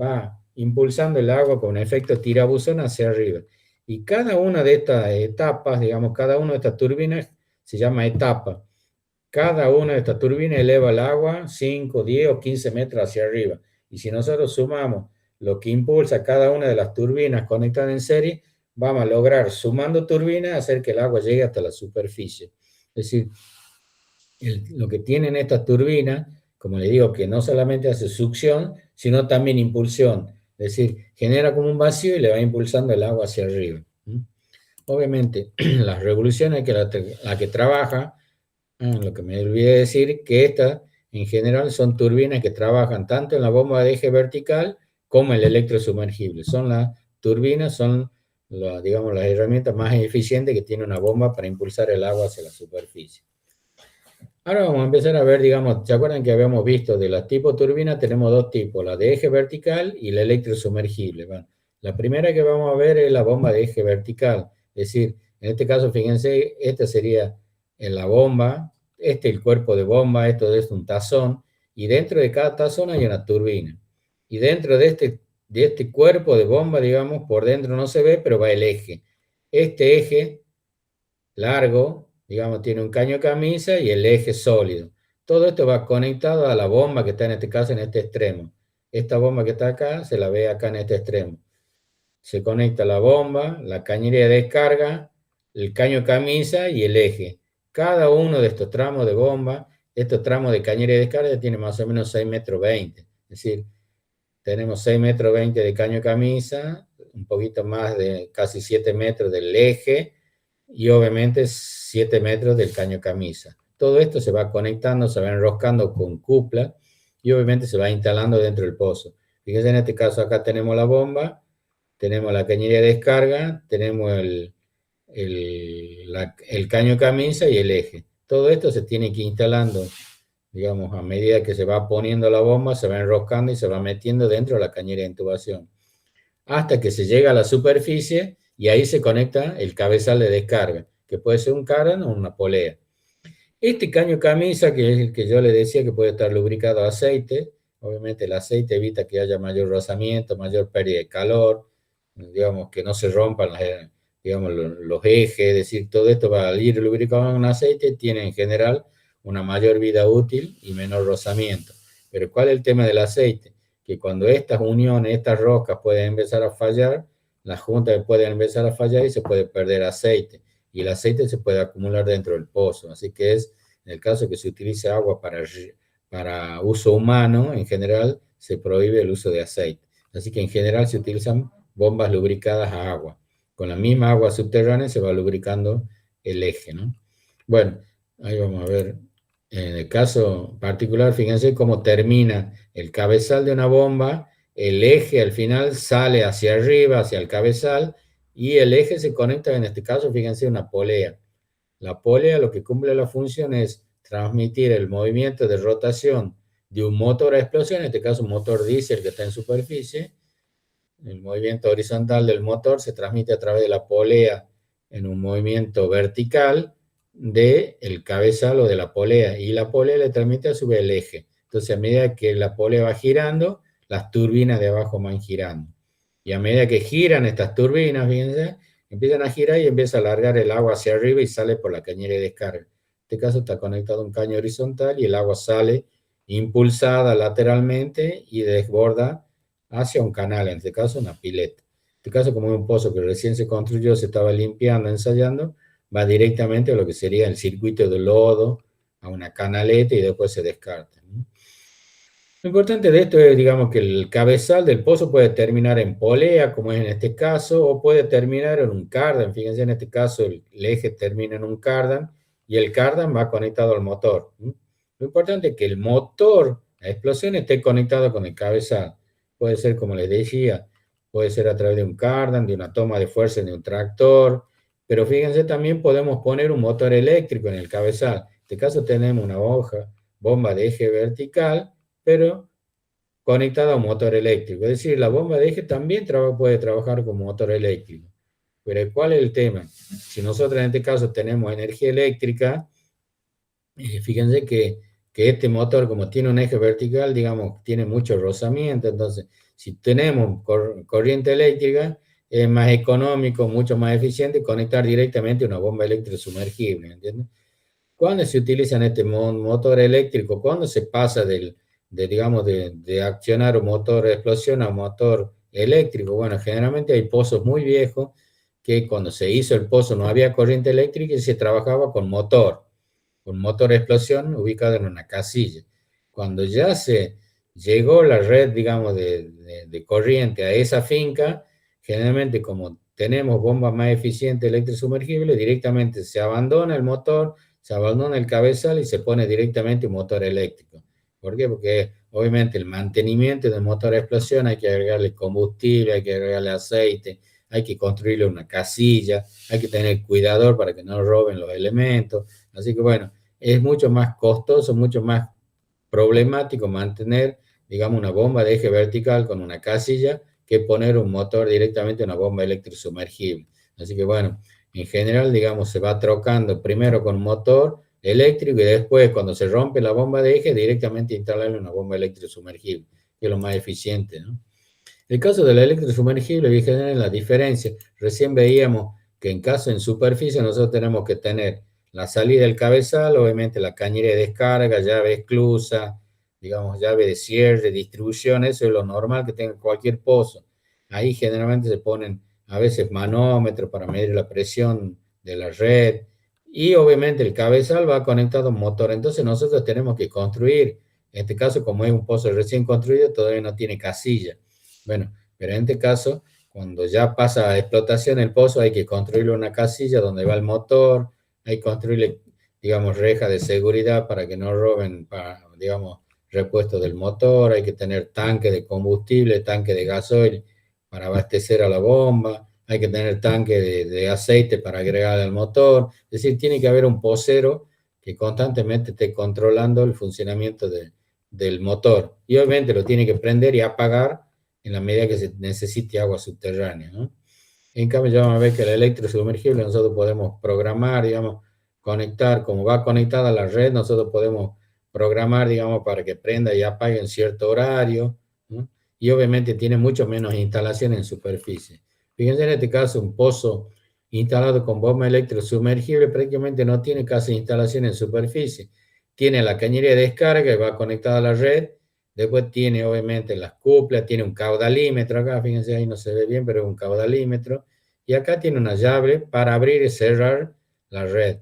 va impulsando el agua con efecto tirabuzón hacia arriba. Y cada una de estas etapas, digamos, cada una de estas turbinas se llama etapa. Cada una de estas turbinas eleva el agua 5, 10 o 15 metros hacia arriba. Y si nosotros sumamos lo que impulsa cada una de las turbinas conectadas en serie, vamos a lograr, sumando turbinas, hacer que el agua llegue hasta la superficie. Es decir, lo que tienen estas turbinas, como le digo, que no solamente hace succión, sino también impulsión. Es decir, genera como un vacío y le va impulsando el agua hacia arriba. Obviamente, las revoluciones que la que trabaja, lo que me olvidé decir, que estas en general son turbinas que trabajan tanto en la bomba de eje vertical como en el electrosumergible. Son las turbinas, son digamos, las herramientas más eficientes que tiene una bomba para impulsar el agua hacia la superficie. Ahora vamos a empezar a ver, digamos, ¿se acuerdan que habíamos visto de las tipos turbinas? Tenemos dos tipos, la de eje vertical y la electrosumergible. Bueno, la primera que vamos a ver es la bomba de eje vertical. Es decir, en este caso, fíjense, esta sería en la bomba, este es el cuerpo de bomba, esto es un tazón, y dentro de cada tazón hay una turbina. Y dentro de este cuerpo de bomba, digamos, por dentro no se ve, pero va el eje. Este eje largo, digamos, tiene un caño camisa y el eje sólido. Todo esto va conectado a la bomba que está en este caso en este extremo. Esta bomba que está acá se la ve acá en este extremo. Se conecta la bomba, la cañería de descarga, el caño camisa y el eje. Cada uno de estos tramos de bomba, estos tramos de cañería de descarga tiene más o menos 6,20 metros. Es decir, tenemos 6,20 metros de caño camisa, un poquito más de casi 7 metros del eje y obviamente 7 metros del caño camisa. Todo esto se va conectando, se va enroscando con cupla y obviamente se va instalando dentro del pozo. Fíjense, en este caso acá tenemos la bomba, tenemos la cañería de descarga, tenemos el caño camisa y el eje. Todo esto se tiene que ir instalando, digamos, a medida que se va poniendo la bomba, se va enroscando y se va metiendo dentro de la cañería de intubación, hasta que se llega a la superficie y ahí se conecta el cabezal de descarga, que puede ser un cardan o una polea. Este caño camisa, que es el que yo le decía que puede estar lubricado a aceite, obviamente el aceite evita que haya mayor rozamiento, mayor pérdida de calor, digamos, que no se rompan digamos, los ejes, es decir, todo esto va a ir lubricado con aceite, tiene en general una mayor vida útil y menor rozamiento. Pero ¿cuál es el tema del aceite? Que cuando estas uniones, estas rocas pueden empezar a fallar, las juntas pueden empezar a fallar y se puede perder aceite. Y el aceite se puede acumular dentro del pozo. Así que es, en el caso que se utilice agua para uso humano, en general se prohíbe el uso de aceite. Así que en general se utilizan bombas lubricadas a agua. Con la misma agua subterránea se va lubricando el eje, ¿no? Bueno, ahí vamos a ver. En el caso particular, fíjense cómo termina el cabezal de una bomba, el eje al final sale hacia arriba, hacia el cabezal, y el eje se conecta, en este caso, fíjense, una polea. La polea lo que cumple la función es transmitir el movimiento de rotación de un motor a explosión, en este caso un motor diésel que está en superficie. El movimiento horizontal del motor se transmite a través de la polea en un movimiento vertical del cabezal o de la polea, y la polea le transmite a su vez el eje. Entonces, a medida que la polea va girando, las turbinas de abajo van girando. Y a medida que giran estas turbinas, fíjense, empiezan a girar y empieza a alargar el agua hacia arriba y sale por la cañería de descarga. En este caso está conectado a un caño horizontal y el agua sale impulsada lateralmente y desborda hacia un canal, en este caso una pileta. En este caso, como es un pozo que recién se construyó, se estaba limpiando, ensayando, va directamente a lo que sería el circuito de lodo, a una canaleta y después se descarta. Lo importante de esto es, digamos, que el cabezal del pozo puede terminar en polea, como es en este caso, o puede terminar en un cardan. Fíjense, en este caso el eje termina en un cardan y el cardan va conectado al motor. Lo importante es que el motor, la explosión, esté conectado con el cabezal. Puede ser, como les decía, puede ser a través de un cardan, de una toma de fuerza de un tractor, pero fíjense, también podemos poner un motor eléctrico en el cabezal. En este caso tenemos una bomba de eje vertical, pero conectada a un motor eléctrico. Es decir, la bomba de eje también puede trabajar como motor eléctrico. Pero ¿cuál es el tema? Si nosotros en este caso tenemos energía eléctrica, fíjense que este motor, como tiene un eje vertical, digamos, tiene mucho rozamiento. Entonces, si tenemos corriente eléctrica, es más económico, mucho más eficiente conectar directamente una bomba eléctrica sumergible, ¿entiendes? ¿Cuándo se utiliza este motor eléctrico? ¿Cuándo se pasa digamos, de accionar un motor de explosión a un motor eléctrico? Bueno, generalmente hay pozos muy viejos que cuando se hizo el pozo no había corriente eléctrica y se trabajaba con motor de explosión ubicado en una casilla. Cuando ya se llegó la red, digamos, de corriente a esa finca, generalmente como tenemos bombas más eficientes electrosumergibles, directamente se abandona el motor, se abandona el cabezal y se pone directamente un motor eléctrico. ¿Por qué? Porque obviamente el mantenimiento del motor de explosión hay que agregarle combustible, hay que agregarle aceite, hay que construirle una casilla, hay que tener cuidador para que no roben los elementos. Así que bueno, es mucho más costoso, mucho más problemático mantener, digamos, una bomba de eje vertical con una casilla que poner un motor directamente a una bomba electrosumergible. Así que bueno, en general, digamos, se va trocando primero con motor eléctrico y después, cuando se rompe la bomba de eje, directamente instalarle una bomba eléctrica sumergible, que es lo más eficiente, ¿no? El caso del electrosumergible, fíjense en la diferencia. Recién veíamos que en caso en superficie nosotros tenemos que tener la salida del cabezal, obviamente la cañería de descarga, llave esclusa, digamos, llave de cierre, distribución, eso es lo normal que tenga cualquier pozo. Ahí generalmente se ponen a veces manómetros para medir la presión de la red y obviamente el cabezal va conectado a un motor. Entonces nosotros tenemos que construir, en este caso como es un pozo recién construido, todavía no tiene casilla. Bueno, pero en este caso, cuando ya pasa a explotación el pozo, hay que construirle una casilla donde va el motor, hay que construirle, digamos, reja de seguridad para que no roben, digamos, repuesto del motor, hay que tener tanque de combustible, tanque de gasoil para abastecer a la bomba, hay que tener tanque de aceite para agregar al motor, es decir, tiene que haber un pocero que constantemente esté controlando el funcionamiento del motor y obviamente lo tiene que prender y apagar en la medida que se necesite agua subterránea, ¿no? En cambio, ya vamos a ver que el electrosumergible nosotros podemos programar, digamos, conectar, como va conectada a la red, nosotros podemos programar, digamos, para que prenda y apague en cierto horario, ¿no? Y obviamente tiene mucho menos instalaciones en superficie. Fíjense en este caso, un pozo instalado con bomba electrosumergible prácticamente no tiene casi instalación en superficie. Tiene la cañería de descarga que va conectada a la red. Después tiene obviamente las cuplas, tiene un caudalímetro acá, fíjense ahí no se ve bien, pero es un caudalímetro. Y acá tiene una llave para abrir y cerrar la red.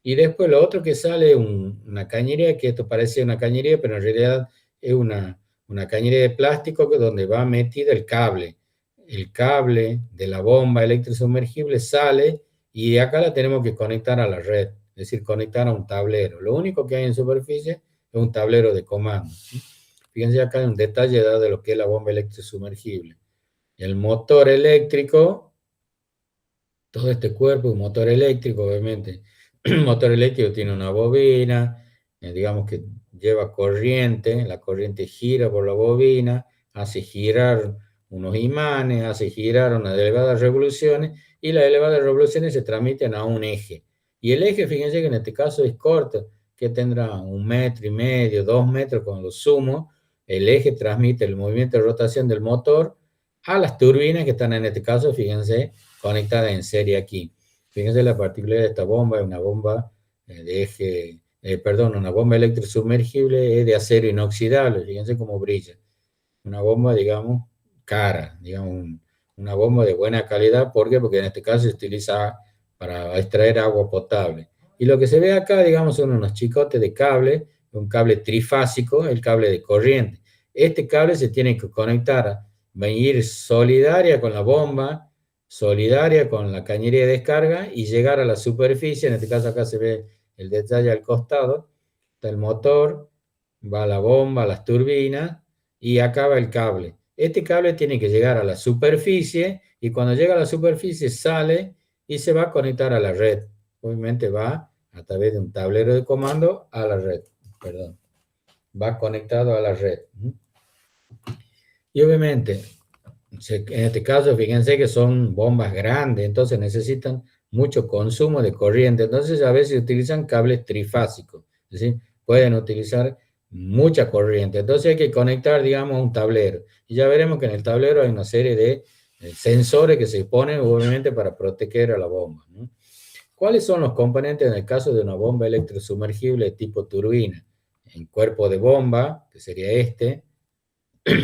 Y después lo otro que sale es una cañería, que esto parece una cañería, pero en realidad es una cañería de plástico donde va metido el cable. El cable de la bomba electrosumergible sale y acá la tenemos que conectar a la red, es decir, conectar a un tablero. Lo único que hay en superficie es un tablero de comando. Fíjense acá en un detalle de lo que es la bomba electrosumergible. El motor eléctrico, todo este cuerpo es un motor eléctrico, obviamente. El motor eléctrico tiene una bobina, digamos que lleva corriente, la corriente gira por la bobina, hace girar unos imanes, hace girar unas elevadas revoluciones, y las elevadas revoluciones se transmiten a un eje. Y el eje, fíjense que en este caso es corto, que tendrá 1,5 metros, 2 metros con lo sumo. El eje transmite el movimiento de rotación del motor a las turbinas que están en este caso, fíjense, conectadas en serie aquí. Fíjense la particularidad de esta bomba, es una bomba de eje, perdón, una bomba electrosumergible de acero inoxidable, fíjense cómo brilla. Una bomba, digamos, cara, digamos, una bomba de buena calidad, ¿por qué? Porque en este caso se utiliza para extraer agua potable. Y lo que se ve acá, digamos, son unos chicotes de cable, un cable trifásico, el cable de corriente. Este cable se tiene que conectar, va a ir solidaria con la bomba, solidaria con la cañería de descarga y llegar a la superficie. En este caso acá se ve el detalle al costado, está el motor, va la bomba, las turbinas y acaba el cable. Este cable tiene que llegar a la superficie y cuando llega a la superficie sale y se va a conectar a la red. Obviamente va a través de un tablero de comando a la red, perdón. Va conectado a la red. Y obviamente, en este caso, fíjense que son bombas grandes, entonces necesitan mucho consumo de corriente. Entonces, a veces utilizan cables trifásicos, es decir, pueden utilizar mucha corriente. Entonces, hay que conectar, digamos, a un tablero. Y ya veremos que en el tablero hay una serie de sensores que se ponen, obviamente, para proteger a la bomba, ¿no? ¿Cuáles son los componentes en el caso de una bomba electrosumergible tipo turbina? En cuerpo de bomba, que sería este,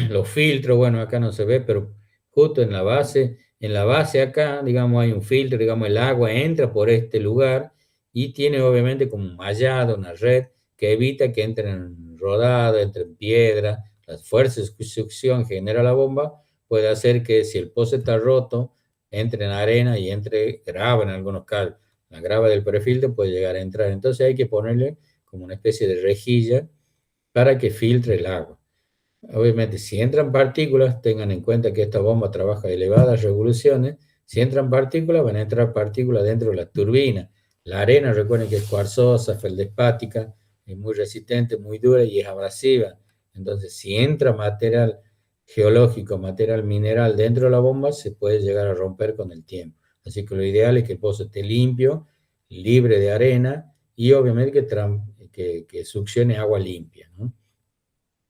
los filtros, bueno, acá no se ve, pero justo en la base acá, digamos, hay un filtro, digamos, el agua entra por este lugar y tiene obviamente como un mallado, una red que evita que entren rodadas, entren piedras, las fuerzas de succión que genera la bomba puede hacer que si el pozo está roto, entre en arena y entre grava en algunos casos. La grava del prefiltro puede llegar a entrar, entonces hay que ponerle como una especie de rejilla para que filtre el agua. Obviamente, si entran partículas, tengan en cuenta que esta bomba trabaja a elevadas revoluciones. Si entran partículas, van a entrar partículas dentro de la turbina. La arena, recuerden que es cuarzosa, feldespática, es muy resistente, muy dura y es abrasiva. Entonces, si entra material geológico, material mineral dentro de la bomba, se puede llegar a romper con el tiempo. Así que lo ideal es que el pozo esté limpio, libre de arena y obviamente que succione agua limpia, ¿no?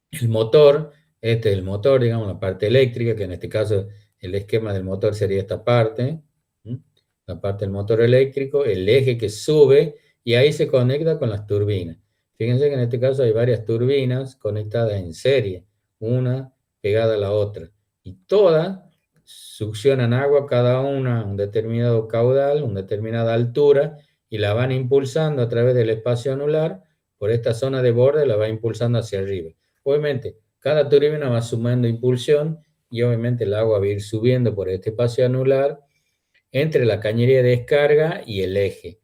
El motor, este es el motor, digamos, la parte eléctrica, que en este caso el esquema del motor sería esta parte, ¿sí? La parte del motor eléctrico, el eje que sube y ahí se conecta con las turbinas. Fíjense que en este caso hay varias turbinas conectadas en serie, una pegada a la otra, y todas succionan agua, cada una a un determinado caudal, una determinada altura, y la van impulsando a través del espacio anular, por esta zona de borde la va impulsando hacia arriba. Obviamente, cada turbina va sumando impulsión y obviamente el agua va a ir subiendo por este espacio anular entre la cañería de descarga y el eje.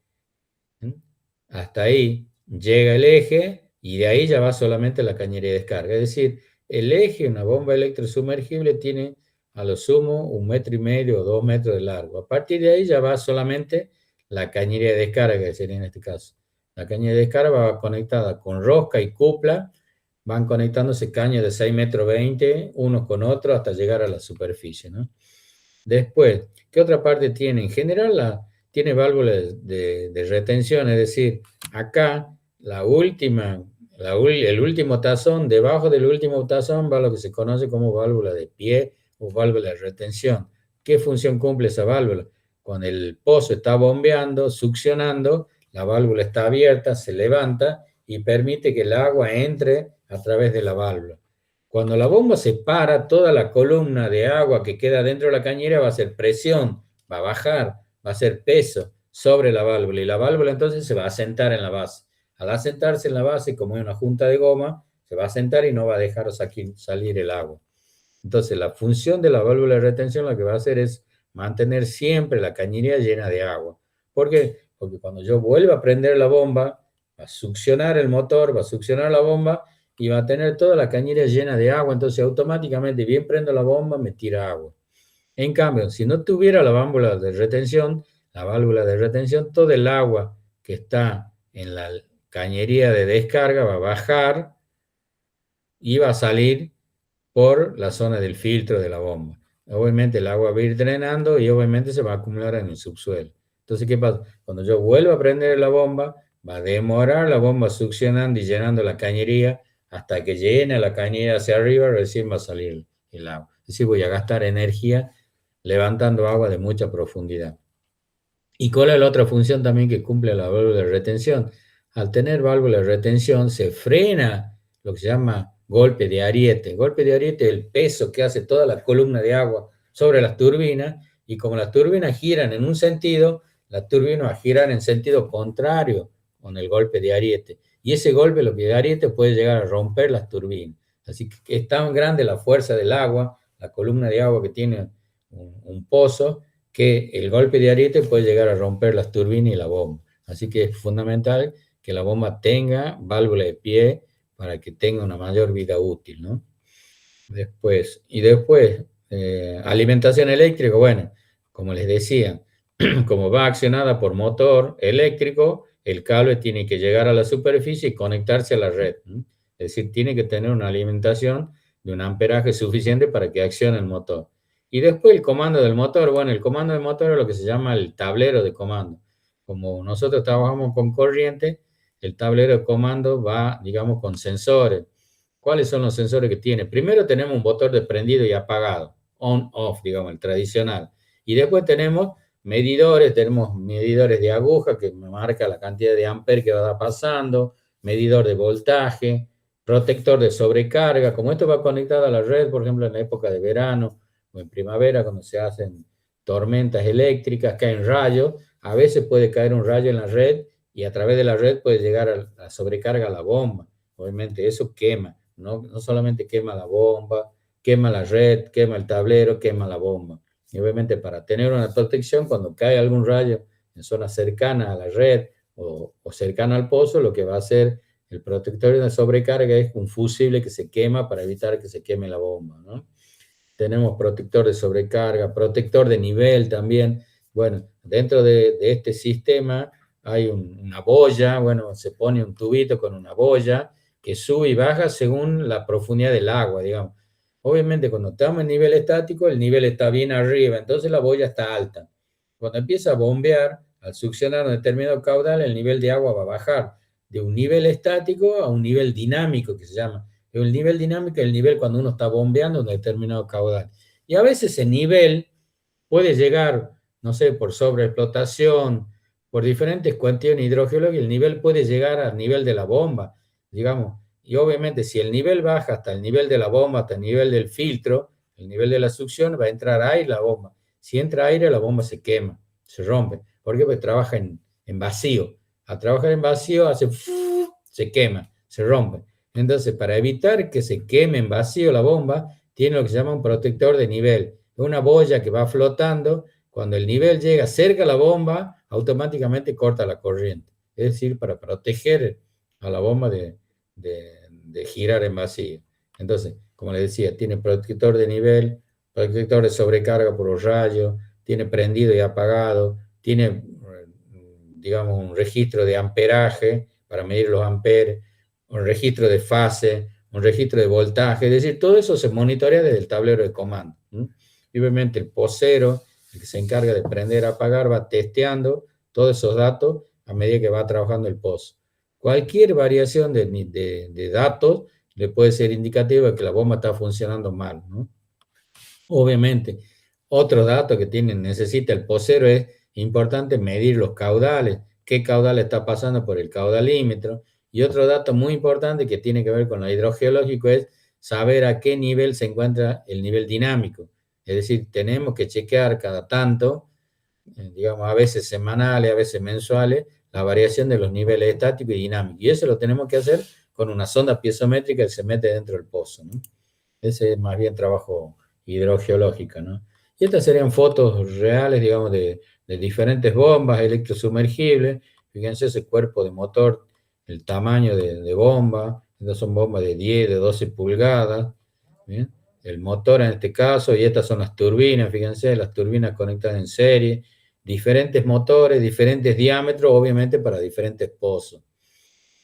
Hasta ahí llega el eje y de ahí ya va solamente la cañería de descarga. Es decir, el eje, una bomba electrosumergible, tiene a lo sumo 1,5 metros o 2 metros de largo. A partir de ahí ya va solamente la cañería de descarga, que sería en este caso. La cañería de descarga va conectada con rosca y cupla, van conectándose caños de 6,20 metros unos con otros hasta llegar a la superficie, ¿no? Después, ¿qué otra parte tiene? En general tiene válvulas de retención, es decir, acá el último tazón, debajo del último tazón va lo que se conoce como válvula de pie o válvula de retención. ¿Qué función cumple esa válvula? Cuando el pozo está bombeando, succionando, la válvula está abierta, se levanta y permite que el agua entre a través de la válvula. Cuando la bomba se para, toda la columna de agua que queda dentro de la cañera va a hacer presión, va a bajar, va a hacer peso sobre la válvula y la válvula entonces se va a asentar en la base. Al asentarse en la base, como es una junta de goma, se va a asentar y no va a dejar salir el agua. Entonces, la función de la válvula de retención lo que va a hacer es mantener siempre la cañería llena de agua. ¿Por qué? Porque cuando yo vuelva a prender la bomba, va a succionar el motor, va a succionar la bomba y va a tener toda la cañería llena de agua, entonces automáticamente bien prendo la bomba, me tira agua. En cambio, si no tuviera la válvula de retención, todo el agua que está en la cañería de descarga va a bajar y va a salir por la zona del filtro de la bomba. Obviamente el agua va a ir drenando y obviamente se va a acumular en el subsuelo. Entonces, ¿qué pasa? Cuando yo vuelvo a prender la bomba, va a demorar la bomba succionando y llenando la cañería hasta que llene la cañería hacia arriba, recién va a salir el agua. Es decir, voy a gastar energía levantando agua de mucha profundidad. ¿Y cuál es la otra función también que cumple la válvula de retención? Al tener válvula de retención se frena lo que se llama golpe de ariete. Golpe de ariete es el peso que hace toda la columna de agua sobre las turbinas y como las turbinas giran en un sentido, las turbinas van a girar en sentido contrario con el golpe de ariete. Y ese golpe, lo que de ariete, puede llegar a romper las turbinas. Así que es tan grande la fuerza del agua, la columna de agua que tiene un pozo, que el golpe de ariete puede llegar a romper las turbinas y la bomba. Así que es fundamental que la bomba tenga válvula de pie para que tenga una mayor vida útil, ¿no? Después, alimentación eléctrica, bueno, como les decía, como va accionada por motor eléctrico, el cable tiene que llegar a la superficie y conectarse a la red, ¿no? Es decir, tiene que tener una alimentación de un amperaje suficiente para que accione el motor. Y después el comando del motor, bueno, el comando del motor es lo que se llama el tablero de comando. Como nosotros trabajamos con corriente, el tablero de comando va, digamos, con sensores. ¿Cuáles son los sensores que tiene? Primero tenemos un botón de prendido y apagado, on-off, digamos, el tradicional. Y después tenemos medidores de aguja que me marca la cantidad de amperes que va pasando, medidor de voltaje, protector de sobrecarga. Como esto va conectado a la red, por ejemplo, en la época de verano o en primavera, cuando se hacen tormentas eléctricas, caen rayos, a veces puede caer un rayo en la red y a través de la red puede llegar a la sobrecarga a la bomba. Obviamente eso quema, no solamente quema la bomba, quema la red, quema el tablero, quema la bomba. Y obviamente para tener una protección, cuando cae algún rayo en zona cercana a la red o cercana al pozo, lo que va a hacer el protector de sobrecarga es un fusible que se quema para evitar que se queme la bomba, ¿no? Tenemos protector de sobrecarga, protector de nivel también. Bueno, dentro de este sistema hay una boya, bueno, se pone un tubito con una boya que sube y baja según la profundidad del agua, digamos. Obviamente, cuando estamos en nivel estático, el nivel está bien arriba, entonces la boya está alta. cuando empieza a bombear, al succionar un determinado caudal, el nivel de agua va a bajar de un nivel estático a un nivel dinámico, que se llama. El nivel dinámico es el nivel cuando uno está bombeando un determinado caudal. Y a veces ese nivel puede llegar, no sé, por sobreexplotación, por diferentes cuestiones hidrogeológicas, el nivel puede llegar al nivel de la bomba, digamos. Y obviamente si el nivel baja hasta el nivel de la bomba, hasta el nivel del filtro, el nivel de la succión, va a entrar aire a la bomba. Si entra aire, la bomba se quema, se rompe. ¿Por qué? Porque trabaja en vacío. Al trabajar en vacío, se quema, se rompe. Entonces, para evitar que se queme en vacío la bomba, tiene lo que se llama un protector de nivel. Es una boya que va flotando. Cuando el nivel llega cerca a la bomba, automáticamente corta la corriente. Es decir, para proteger a la bomba de girar en vacío. Entonces, como les decía, tiene protector de nivel, protector de sobrecarga por los rayos, tiene prendido y apagado, tiene, digamos, un registro de amperaje para medir los amperes, un registro de fase, un registro de voltaje, es decir, todo eso se monitorea desde el tablero de comando. Y obviamente el posero, el que se encarga de prender, apagar, va testeando todos esos datos a medida que va trabajando el pozo. Cualquier variación de datos le puede ser indicativa de que la bomba está funcionando mal, ¿no? Obviamente, otro dato que necesita el posero es importante medir los caudales, qué caudal está pasando por el caudalímetro. Y otro dato muy importante que tiene que ver con lo hidrogeológico es saber a qué nivel se encuentra el nivel dinámico. Es decir, tenemos que chequear cada tanto, digamos, a veces semanales, a veces mensuales, la variación de los niveles estáticos y dinámicos. Y eso lo tenemos que hacer con una sonda piezométrica que se mete dentro del pozo, ¿no? Ese es más bien trabajo hidrogeológico, ¿no? Y estas serían fotos reales, digamos, de diferentes bombas electrosumergibles. Fíjense ese cuerpo de motor, el tamaño de bomba. Estas son bombas de 10, de 12 pulgadas. ¿Bien? El motor en este caso, y estas son las turbinas, fíjense, las turbinas conectadas en serie. Diferentes motores, diferentes diámetros, obviamente para diferentes pozos.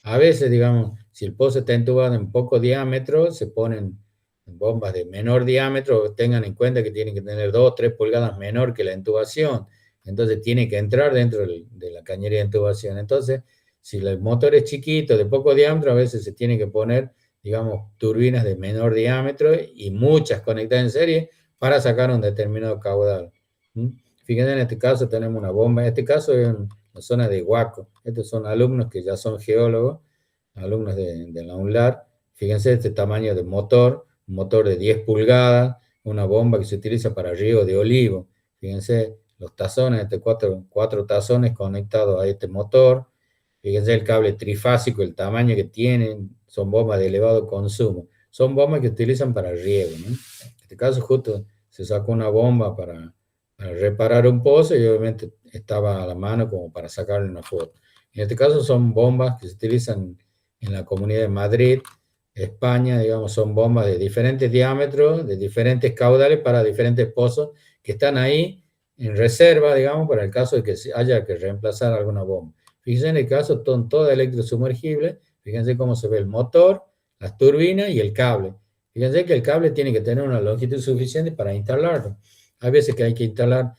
A veces, digamos, si el pozo está entubado en poco diámetro, se ponen bombas de menor diámetro, tengan en cuenta que tienen que tener 2 o 3 pulgadas menor que la intubación, entonces tiene que entrar dentro de la cañería de intubación. Entonces, si el motor es chiquito, de poco diámetro, a veces se tiene que poner, digamos, turbinas de menor diámetro y muchas conectadas en serie para sacar un determinado caudal. Fíjense, en este caso tenemos una bomba, en este caso es la zona de Huaco. Estos son alumnos que ya son geólogos, alumnos de la UNLAR. Fíjense este tamaño de motor, un motor de 10 pulgadas, una bomba que se utiliza para riego de olivo. Fíjense los tazones, cuatro tazones conectados a este motor. Fíjense el cable trifásico, el tamaño que tienen, son bombas de elevado consumo. Son bombas que utilizan para riego, ¿no? En este caso justo se sacó una bomba para reparar un pozo y obviamente estaba a la mano como para sacarle una foto. En este caso son bombas que se utilizan en la Comunidad de Madrid, España, digamos, son bombas de diferentes diámetros, de diferentes caudales para diferentes pozos que están ahí en reserva, digamos, para el caso de que haya que reemplazar alguna bomba. Fíjense en el caso, son todas electrosumergibles, fíjense cómo se ve el motor, las turbinas y el cable. Fíjense que el cable tiene que tener una longitud suficiente para instalarlo. Hay veces que hay que instalar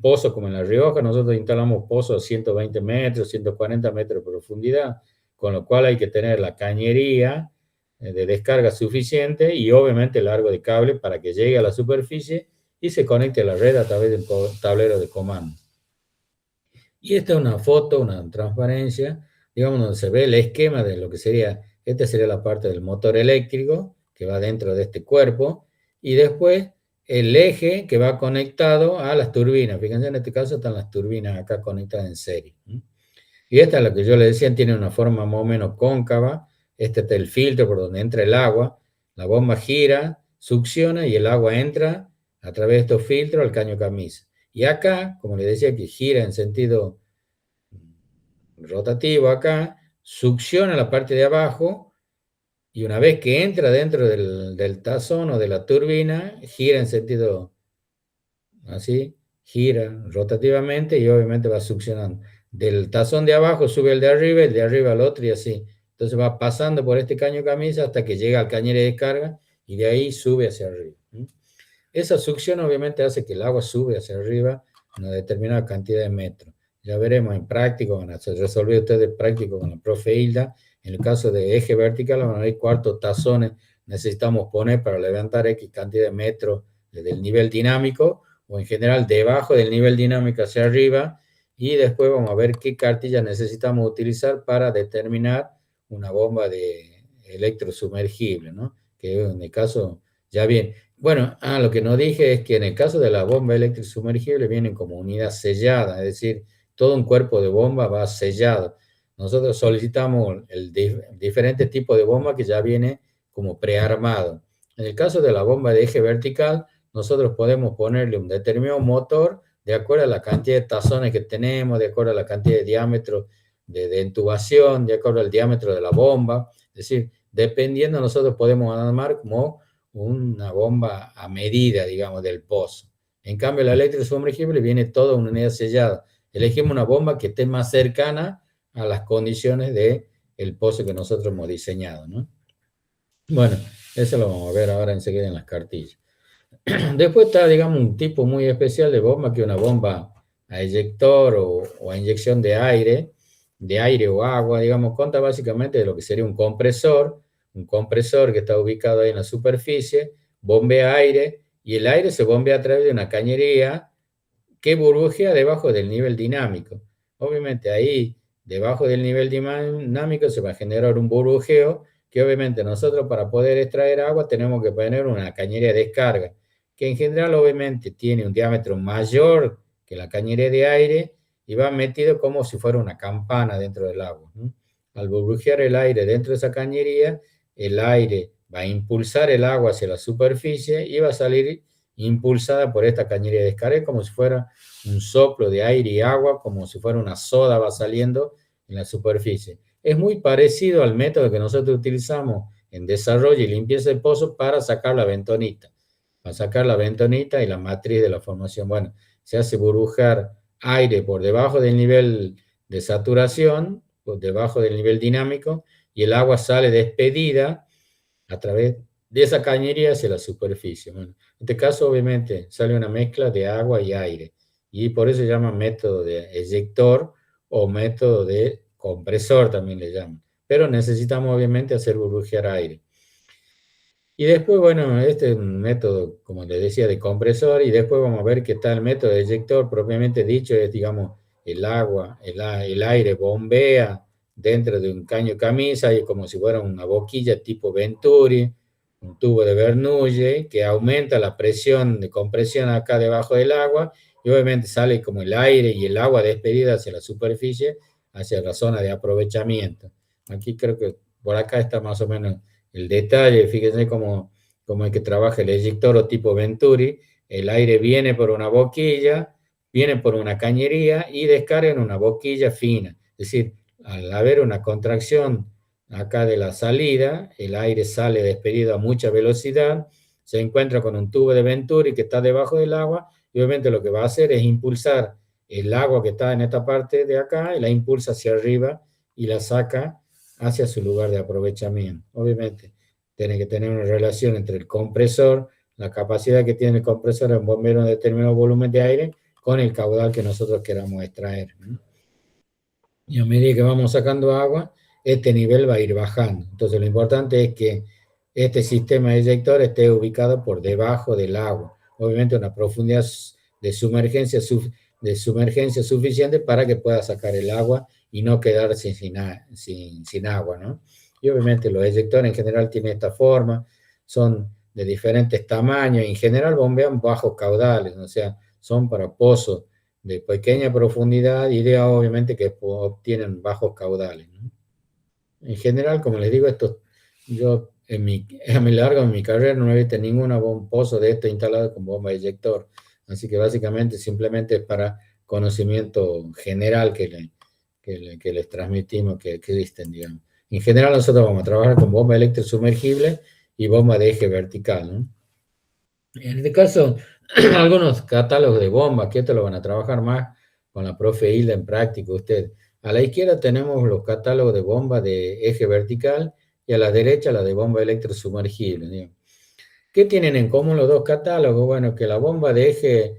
pozos como en La Rioja, nosotros instalamos pozos a 120 metros, 140 metros de profundidad, con lo cual hay que tener la cañería de descarga suficiente y obviamente largo de cable para que llegue a la superficie y se conecte a la red a través del tablero de comando. Y esta es una foto, una transparencia, digamos, donde se ve el esquema de lo que sería, esta sería la parte del motor eléctrico que va dentro de este cuerpo, y después el eje que va conectado a las turbinas. Fíjense, en este caso están las turbinas acá conectadas en serie. Y esta es lo que yo les decía, tiene una forma más o menos cóncava. Este es el filtro por donde entra el agua. La bomba gira, succiona y el agua entra a través de estos filtros al caño camisa. Y acá, como les decía, que gira en sentido rotativo acá, succiona la parte de abajo y una vez que entra dentro del tazón o de la turbina, gira en sentido así, gira rotativamente y obviamente va succionando. Del tazón de abajo sube el de arriba al otro y así. Entonces va pasando por este caño camisa hasta que llega al cañero de descarga y de ahí sube hacia arriba. Esa succión obviamente hace que el agua sube hacia arriba una determinada cantidad de metros. Ya veremos en práctico, van a resolver ustedes práctico con la profe Hilda. En el caso de eje vertical, van a ver cuántos tazones necesitamos poner para levantar X cantidad de metros desde el nivel dinámico, o en general debajo del nivel dinámico hacia arriba, y después vamos a ver qué cartilla necesitamos utilizar para determinar una bomba de electrosumergible, ¿no? Que en el caso, ya bien. Bueno, lo que no dije es que en el caso de la bomba electrosumergible vienen como unidad sellada, es decir, todo un cuerpo de bomba va sellado. Nosotros solicitamos el diferente tipo de bomba que ya viene como prearmado. En el caso de la bomba de eje vertical, nosotros podemos ponerle un determinado motor de acuerdo a la cantidad de tazones que tenemos, de acuerdo a la cantidad de diámetro de intubación, de acuerdo al diámetro de la bomba. Es decir, dependiendo, nosotros podemos armar como una bomba a medida, digamos, del pozo. En cambio, la electrosumergible viene toda una unidad sellada. Elegimos una bomba que esté más cercana a las condiciones del pozo que nosotros hemos diseñado, ¿no? Bueno, eso lo vamos a ver ahora enseguida en las cartillas. Después está, digamos, un tipo muy especial de bomba, que es una bomba a eyector o a inyección de aire o agua, digamos, consta básicamente de lo que sería un compresor que está ubicado ahí en la superficie, bombea aire, y el aire se bombea a través de una cañería que burbujea debajo del nivel dinámico. Obviamente ahí, debajo del nivel dinámico, se va a generar un burbujeo, que obviamente nosotros para poder extraer agua tenemos que poner una cañería de descarga, que en general obviamente tiene un diámetro mayor que la cañería de aire y va metido como si fuera una campana dentro del agua, ¿no? Al burbujear el aire dentro de esa cañería, el aire va a impulsar el agua hacia la superficie y va a salir impulsada por esta cañería de descarga, como si fuera un soplo de aire y agua, como si fuera una soda va saliendo en la superficie. Es muy parecido al método que nosotros utilizamos en desarrollo y limpieza de pozos para sacar la bentonita. Para sacar la bentonita y la matriz de la formación. Bueno, se hace burbujar aire por debajo del nivel de saturación, por debajo del nivel dinámico, y el agua sale despedida a través de esa cañería hacia la superficie. Bueno, en este caso, obviamente, sale una mezcla de agua y aire, y por eso se llama método de eyector o método de compresor, también le llaman. Pero necesitamos, obviamente, hacer burbujear aire. Y después, bueno, este es un método, como les decía, de compresor, y después vamos a ver que está el método de eyector, propiamente dicho, es, digamos, el agua, el aire bombea dentro de un caño camisa, y como si fuera una boquilla tipo Venturi, un tubo de Bernoulli, que aumenta la presión de compresión acá debajo del agua, y obviamente sale como el aire y el agua despedida hacia la superficie, hacia la zona de aprovechamiento. Aquí creo que por acá está más o menos el detalle. Fíjense cómo es que trabaja el eyector o tipo Venturi. El aire viene por una boquilla, viene por una cañería y descarga en una boquilla fina. Es decir, al haber una contracción acá de la salida, el aire sale despedido a mucha velocidad, se encuentra con un tubo de Venturi que está debajo del agua, y obviamente lo que va a hacer es impulsar el agua que está en esta parte de acá, y la impulsa hacia arriba y la saca hacia su lugar de aprovechamiento. Obviamente, tiene que tener una relación entre el compresor, la capacidad que tiene el compresor en bombear un determinado volumen de aire, con el caudal que nosotros queramos extraer, ¿no? Y a medida que vamos sacando agua, este nivel va a ir bajando. Entonces, lo importante es que este sistema de eyector esté ubicado por debajo del agua. Obviamente, una profundidad de sumergencia suficiente para que pueda sacar el agua y no quedarse sin agua, ¿no? Y obviamente los eyectores en general tienen esta forma, son de diferentes tamaños, y en general bombean bajos caudales, o sea, son para pozos de pequeña profundidad y de obviamente que obtienen bajos caudales, ¿no? En general, como les digo, yo a mi largo en mi carrera no he visto ningún pozo de esto instalado con bomba de eyector, así que básicamente simplemente es para conocimiento general que les transmitimos que existen, digamos. En general nosotros vamos a trabajar con bomba electrosumergible y bomba de eje vertical, ¿no? En este caso, algunos catálogos de bombas, que esto lo van a trabajar más con la profe Hilda en práctica usted. A la izquierda tenemos los catálogos de bombas de eje vertical, y a la derecha la de bomba electrosumergible, digamos. ¿Qué tienen en común los dos catálogos? Bueno, que la bomba de eje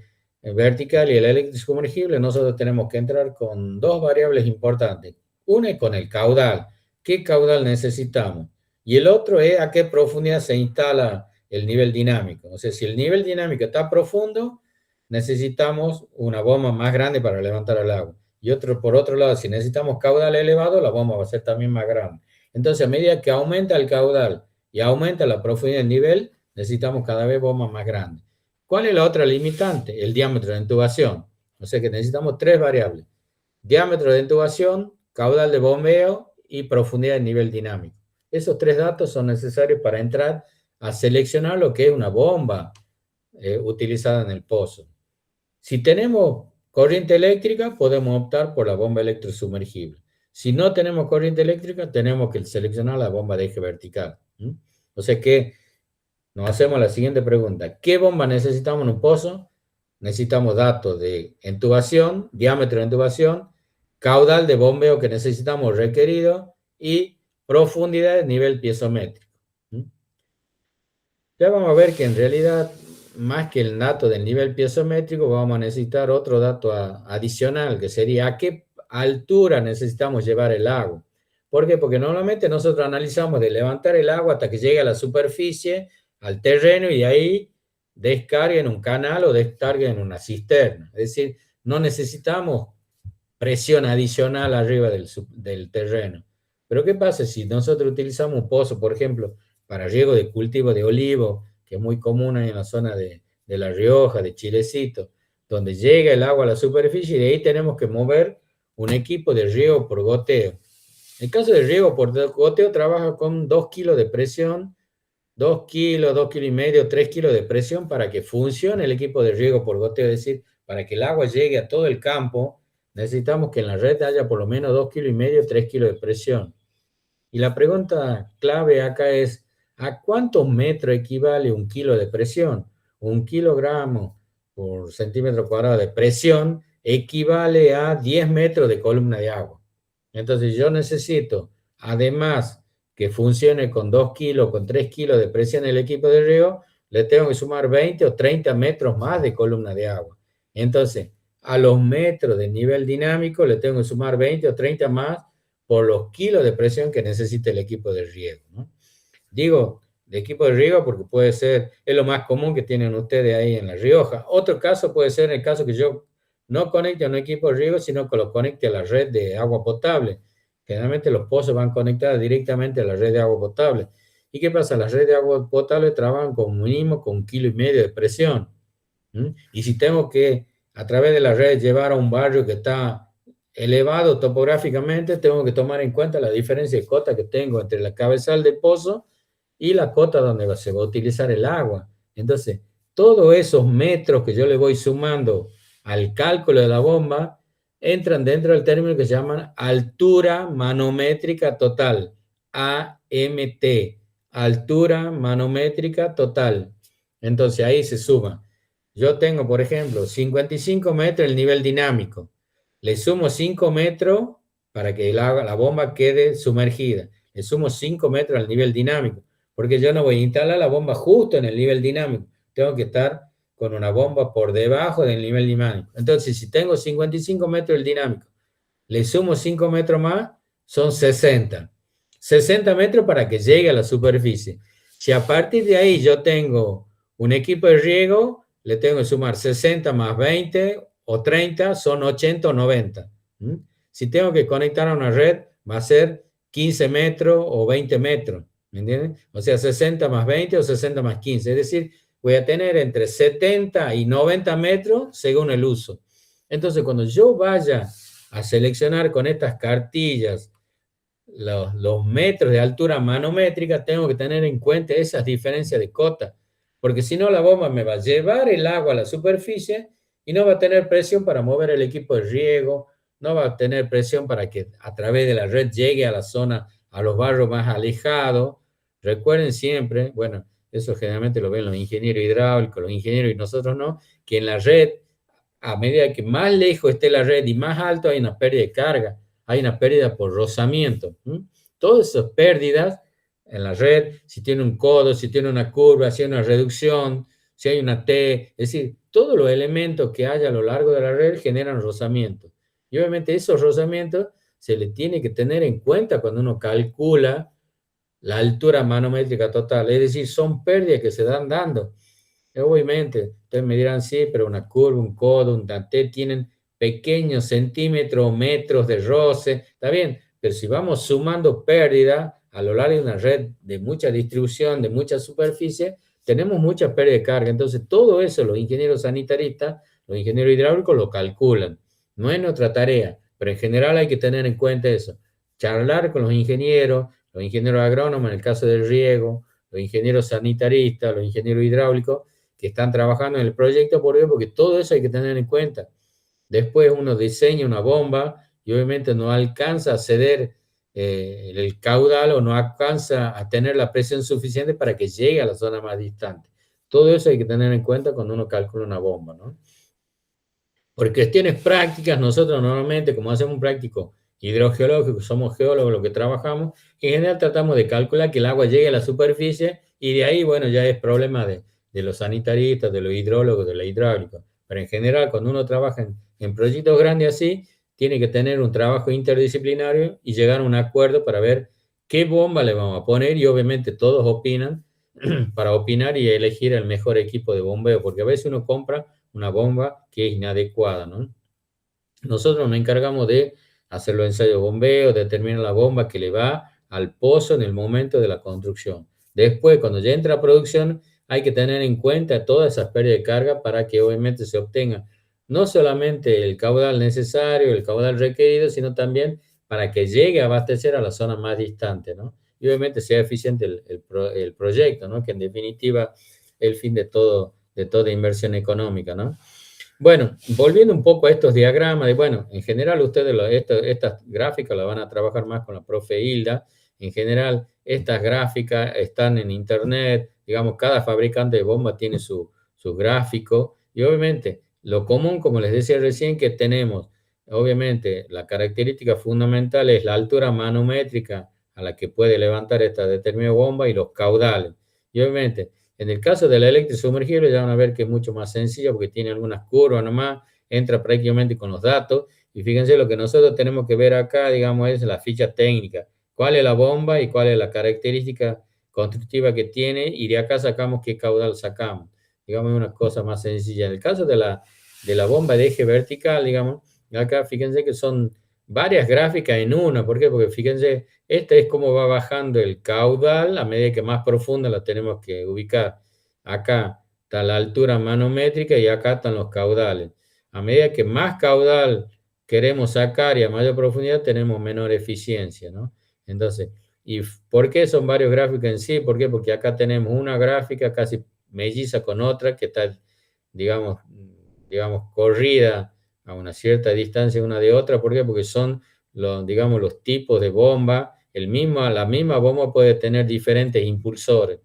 vertical y el eléctrico sumergible, nosotros tenemos que entrar con dos variables importantes. Una es con el caudal. ¿Qué caudal necesitamos? Y el otro es a qué profundidad se instala el nivel dinámico. O sea, si el nivel dinámico está profundo, necesitamos una bomba más grande para levantar el agua. Y otro, por otro lado, si necesitamos caudal elevado, la bomba va a ser también más grande. Entonces, a medida que aumenta el caudal y aumenta la profundidad del nivel, necesitamos cada vez bombas más grandes. ¿Cuál es la otra limitante? El diámetro de intubación. O sea que necesitamos tres variables. Diámetro de intubación, caudal de bombeo y profundidad de nivel dinámico. Esos tres datos son necesarios para entrar a seleccionar lo que es una bomba utilizada en el pozo. Si tenemos corriente eléctrica, podemos optar por la bomba electrosumergible. Si no tenemos corriente eléctrica, tenemos que seleccionar la bomba de eje vertical. O sea que nos hacemos la siguiente pregunta. ¿Qué bomba necesitamos en un pozo? Necesitamos datos de intubación, diámetro de intubación, caudal de bombeo que necesitamos requerido y profundidad de nivel piezométrico. Ya vamos a ver que en realidad, más que el dato del nivel piezométrico, vamos a necesitar otro dato adicional, que sería a qué altura necesitamos llevar el agua. ¿Por qué? Porque normalmente nosotros analizamos de levantar el agua hasta que llegue a la superficie, al terreno, y ahí descarga en un canal o descarga en una cisterna. Es decir, no necesitamos presión adicional arriba del terreno. Pero ¿qué pasa si nosotros utilizamos un pozo, por ejemplo, para riego de cultivo de olivo, que es muy común ahí en la zona de La Rioja, de Chilecito, donde llega el agua a la superficie y de ahí tenemos que mover un equipo de riego por goteo? En el caso de riego por goteo trabaja con 2 kilos de presión, 2 kilos, 2 kilos y medio, 3 kilos de presión para que funcione el equipo de riego por goteo, es decir, para que el agua llegue a todo el campo, necesitamos que en la red haya por lo menos 2 kilos y medio, 3 kilos de presión. Y la pregunta clave acá es, ¿a cuántos metros equivale un kilo de presión? Un kilogramo por centímetro cuadrado de presión equivale a 10 metros de columna de agua. Entonces yo necesito, además que funcione con 2 kilos, con 3 kilos de presión el equipo de riego, le tengo que sumar 20 o 30 metros más de columna de agua. Entonces, a los metros de nivel dinámico le tengo que sumar 20 o 30 más por los kilos de presión que necesita el equipo de riego, ¿no? Digo, de equipo de riego porque puede ser, es lo más común que tienen ustedes ahí en La Rioja. Otro caso puede ser el caso que yo no conecte a un equipo de riego, sino que lo conecte a la red de agua potable. Generalmente los pozos van conectados directamente a la red de agua potable. ¿Y qué pasa? Las redes de agua potable trabajan con mínimo con 1,5 kilos de presión. Y si tengo que, a través de la red, llevar a un barrio que está elevado topográficamente, tengo que tomar en cuenta la diferencia de cota que tengo entre la cabezal del pozo y la cota donde se va a utilizar el agua. Entonces, todos esos metros que yo le voy sumando al cálculo de la bomba entran dentro del término que se llama altura manométrica total, AMT, altura manométrica total. Entonces, ahí se suma. Yo tengo, por ejemplo, 55 metros el nivel dinámico. Le sumo 5 metros para que la bomba quede sumergida. Le sumo 5 metros al nivel dinámico, porque yo no voy a instalar la bomba justo en el nivel dinámico. Tengo que estar con una bomba por debajo del nivel dinámico. Entonces, si tengo 55 metros el dinámico, le sumo 5 metros más, son 60. 60 metros para que llegue a la superficie. Si a partir de ahí yo tengo un equipo de riego, le tengo que sumar 60 más 20 o 30, son 80 o 90. Si tengo que conectar a una red, va a ser 15 metros o 20 metros, ¿me entienden? O sea, 60 más 20 o 60 más 15. Es decir, voy a tener entre 70 y 90 metros según el uso. Entonces, cuando yo vaya a seleccionar con estas cartillas los metros de altura manométrica, tengo que tener en cuenta esas diferencias de cota, porque si no la bomba me va a llevar el agua a la superficie y no va a tener presión para mover el equipo de riego, no va a tener presión para que a través de la red llegue a la zona, a los barrios más alejados. Recuerden siempre, bueno, eso generalmente lo ven los ingenieros hidráulicos, los ingenieros y nosotros no, que en la red, a medida que más lejos esté la red y más alto, hay una pérdida de carga, hay una pérdida por rozamiento. Todas esas pérdidas en la red, si tiene un codo, si tiene una curva, si hay una reducción, si hay una T, es decir, todos los elementos que haya a lo largo de la red generan rozamientos. Y obviamente esos rozamientos se le tiene que tener en cuenta cuando uno calcula la altura manométrica total, es decir, son pérdidas que se dan dando. Obviamente, ustedes me dirán, sí, pero una curva, un codo, un T tienen pequeños centímetros o metros de roce, está bien, pero si vamos sumando pérdida a lo largo de una red de mucha distribución, de mucha superficie, tenemos mucha pérdida de carga. Entonces, todo eso los ingenieros sanitaristas, los ingenieros hidráulicos lo calculan. No es nuestra tarea, pero en general hay que tener en cuenta eso. Charlar con los ingenieros agrónomos en el caso del riego, los ingenieros sanitaristas, los ingenieros hidráulicos, que están trabajando en el proyecto, porque todo eso hay que tener en cuenta. Después uno diseña una bomba y obviamente no alcanza a ceder el caudal o no alcanza a tener la presión suficiente para que llegue a la zona más distante. Todo eso hay que tener en cuenta cuando uno calcula una bomba, ¿no? Por cuestiones prácticas, nosotros normalmente, como hacemos un práctico hidrogeológico, somos geólogos los que trabajamos, en general tratamos de calcular que el agua llegue a la superficie y de ahí, bueno, ya es problema de los sanitaristas, de los hidrólogos, de la hidráulica. Pero en general, cuando uno trabaja en proyectos grandes así, tiene que tener un trabajo interdisciplinario y llegar a un acuerdo para ver qué bomba le vamos a poner y obviamente todos opinan para opinar y elegir el mejor equipo de bombeo, porque a veces uno compra una bomba que es inadecuada, ¿no? Nosotros nos encargamos de hacer los ensayos de bombeo, determinar la bomba que le va al pozo en el momento de la construcción. Después, cuando ya entra a producción, hay que tener en cuenta todas esas pérdidas de carga para que obviamente se obtenga no solamente el caudal necesario, el caudal requerido, sino también para que llegue a abastecer a la zona más distante, ¿no? Y obviamente sea eficiente el proyecto, ¿no? Que en definitiva es el fin de toda inversión económica, ¿no? Bueno, volviendo un poco a estos diagramas, bueno, en general ustedes estas gráficas las van a trabajar más con la profe Hilda. En general, estas gráficas están en internet, digamos, cada fabricante de bomba tiene su gráfico y obviamente lo común, como les decía recién, que tenemos, obviamente, la característica fundamental es la altura manométrica a la que puede levantar esta determinada bomba y los caudales. Y obviamente, en el caso del electrosumergible ya van a ver que es mucho más sencillo porque tiene algunas curvas nomás, entra prácticamente con los datos. Y fíjense, lo que nosotros tenemos que ver acá, digamos, es la ficha técnica. ¿Cuál es la bomba y cuál es la característica constructiva que tiene? Y de acá sacamos qué caudal sacamos. Digamos, es una cosa más sencilla. En el caso de la bomba de eje vertical, digamos, acá fíjense que son varias gráficas en una. ¿Por qué? Porque fíjense, esta es cómo va bajando el caudal a medida que más profunda la tenemos que ubicar. Acá está la altura manométrica y acá están los caudales. A medida que más caudal queremos sacar y a mayor profundidad tenemos menor eficiencia, ¿no? Entonces, ¿y por qué son varios gráficos en sí? ¿Por qué? Porque acá tenemos una gráfica casi melliza con otra que está, digamos, corrida a una cierta distancia una de otra. ¿Por qué? Porque son digamos, los tipos de bomba. La misma bomba puede tener diferentes impulsores.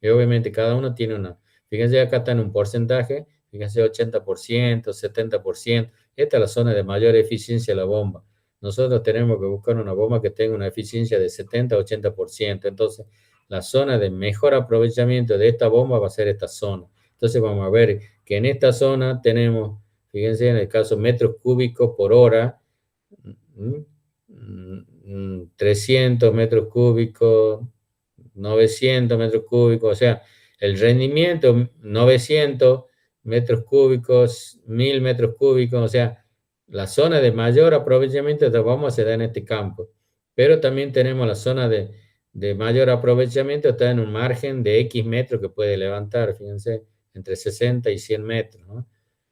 Y obviamente cada uno tiene una. Fíjense, acá está en un porcentaje, fíjense 80%, 70%. Esta es la zona de mayor eficiencia de la bomba. Nosotros tenemos que buscar una bomba que tenga una eficiencia de 70-80%. Entonces, la zona de mejor aprovechamiento de esta bomba va a ser esta zona. Entonces, vamos a ver que en esta zona tenemos, fíjense en el caso metros cúbicos por hora, 300 metros cúbicos, 900 metros cúbicos, o sea, el rendimiento 900 metros cúbicos, 1000 metros cúbicos, o sea, la zona de mayor aprovechamiento de bomba se da en este campo, pero también tenemos la zona de mayor aprovechamiento, está en un margen de X metros que puede levantar, fíjense, entre 60 y 100 metros, ¿no?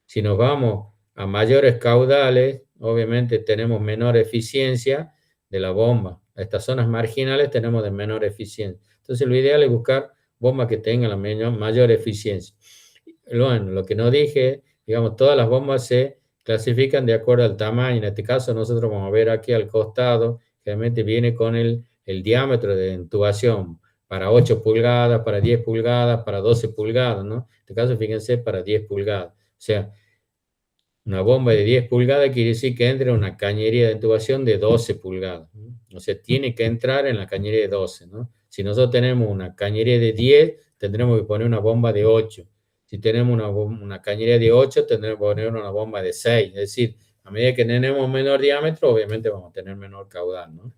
Si nos vamos a mayores caudales, obviamente tenemos menor eficiencia de la bomba. A estas zonas marginales tenemos de menor eficiencia. Entonces, lo ideal es buscar bombas que tengan la mayor eficiencia. Bueno, lo que no dije, digamos, todas las bombas se clasifican de acuerdo al tamaño. En este caso, nosotros vamos a ver aquí al costado, generalmente viene con el diámetro de intubación para 8 pulgadas, para 10 pulgadas, para 12 pulgadas, ¿no? En este caso, fíjense, para 10 pulgadas. O sea, una bomba de 10 pulgadas quiere decir que entra en una cañería de intubación de 12 pulgadas, ¿no? O sea, tiene que entrar en la cañería de 12, ¿no? Si nosotros tenemos una cañería de 10, tendremos que poner una bomba de 8. Si tenemos una cañería de 8, tendremos que poner una bomba de 6. Es decir, a medida que tenemos menor diámetro, obviamente vamos a tener menor caudal, ¿no?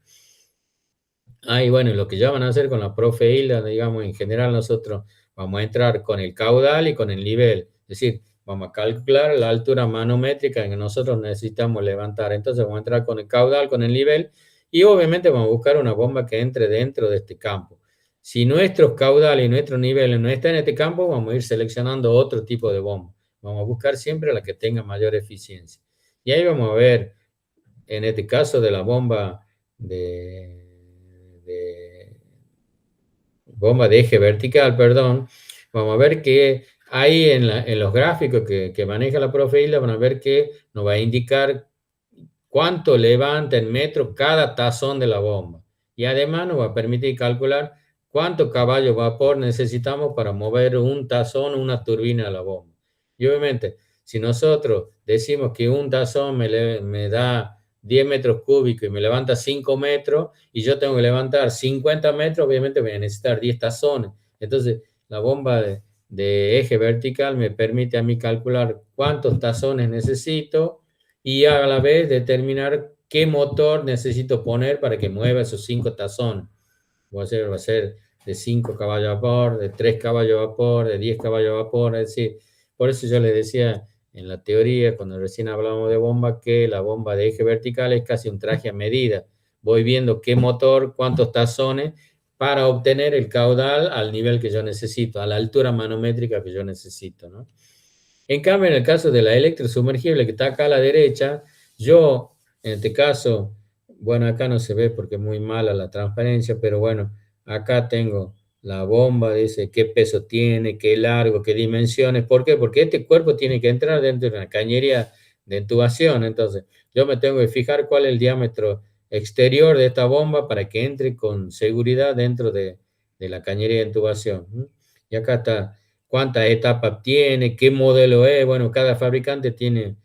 Ah, y bueno, lo que ya van a hacer con la profe Hilda, digamos, en general nosotros vamos a entrar con el caudal y con el nivel. Es decir, vamos a calcular la altura manométrica que nosotros necesitamos levantar. Entonces vamos a entrar con el caudal, con el nivel, y obviamente vamos a buscar una bomba que entre dentro de este campo. Si nuestros caudales y nuestros niveles no están en este campo, vamos a ir seleccionando otro tipo de bomba. Vamos a buscar siempre la que tenga mayor eficiencia. Y ahí vamos a ver, en este caso de la bomba de bomba de eje vertical, perdón, vamos a ver que ahí en los gráficos que maneja la profe Hilda, van a ver que nos va a indicar cuánto levanta en metros cada tazón de la bomba. Y además nos va a permitir calcular cuánto caballo vapor necesitamos para mover un tazón o una turbina de la bomba. Y obviamente, si nosotros decimos que un tazón me da 10 metros cúbicos y me levanta 5 metros, y yo tengo que levantar 50 metros, obviamente voy a necesitar 10 tazones. Entonces, la bomba de eje vertical me permite a mí calcular cuántos tazones necesito y a la vez determinar qué motor necesito poner para que mueva esos 5 tazones. Va a ser de 5 caballos a vapor, de 3 caballos a vapor, de 10 caballos a vapor. Es decir, por eso yo les decía en la teoría, cuando recién hablábamos de bomba, que la bomba de eje vertical es casi un traje a medida. Voy viendo qué motor, cuántos tazones, para obtener el caudal al nivel que yo necesito, a la altura manométrica que yo necesito, ¿no? En cambio, en el caso de la electrosumergible que está acá a la derecha, yo, en este caso, bueno, acá no se ve porque es muy mala la transparencia, pero bueno, acá tengo la bomba, dice qué peso tiene, qué largo, qué dimensiones. ¿Por qué? Porque este cuerpo tiene que entrar dentro de una cañería de intubación. Entonces, yo me tengo que fijar cuál es el diámetro exterior de esta bomba para que entre con seguridad dentro de la cañería de intubación. Y acá está cuántas etapas tiene, qué modelo es. Bueno, cada fabricante tiene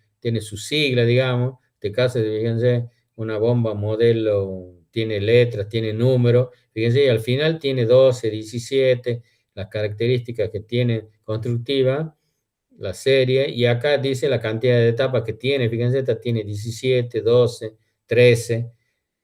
su sigla, digamos. En este caso, fíjense, una bomba modelo tiene letras, tiene números. Fíjense, y al final tiene 12, 17, las características que tiene constructiva, la serie. Y acá dice la cantidad de etapas que tiene. Fíjense, esta tiene 17, 12, 13.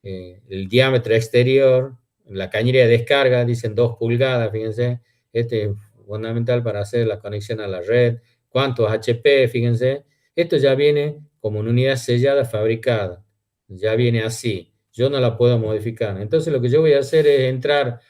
El diámetro exterior, la cañería de descarga, dicen 2 pulgadas, fíjense. Este es fundamental para hacer la conexión a la red. ¿Cuántos HP? Fíjense. Esto ya viene como una unidad sellada fabricada. Ya viene así. Yo no la puedo modificar. Entonces lo que yo voy a hacer es entrar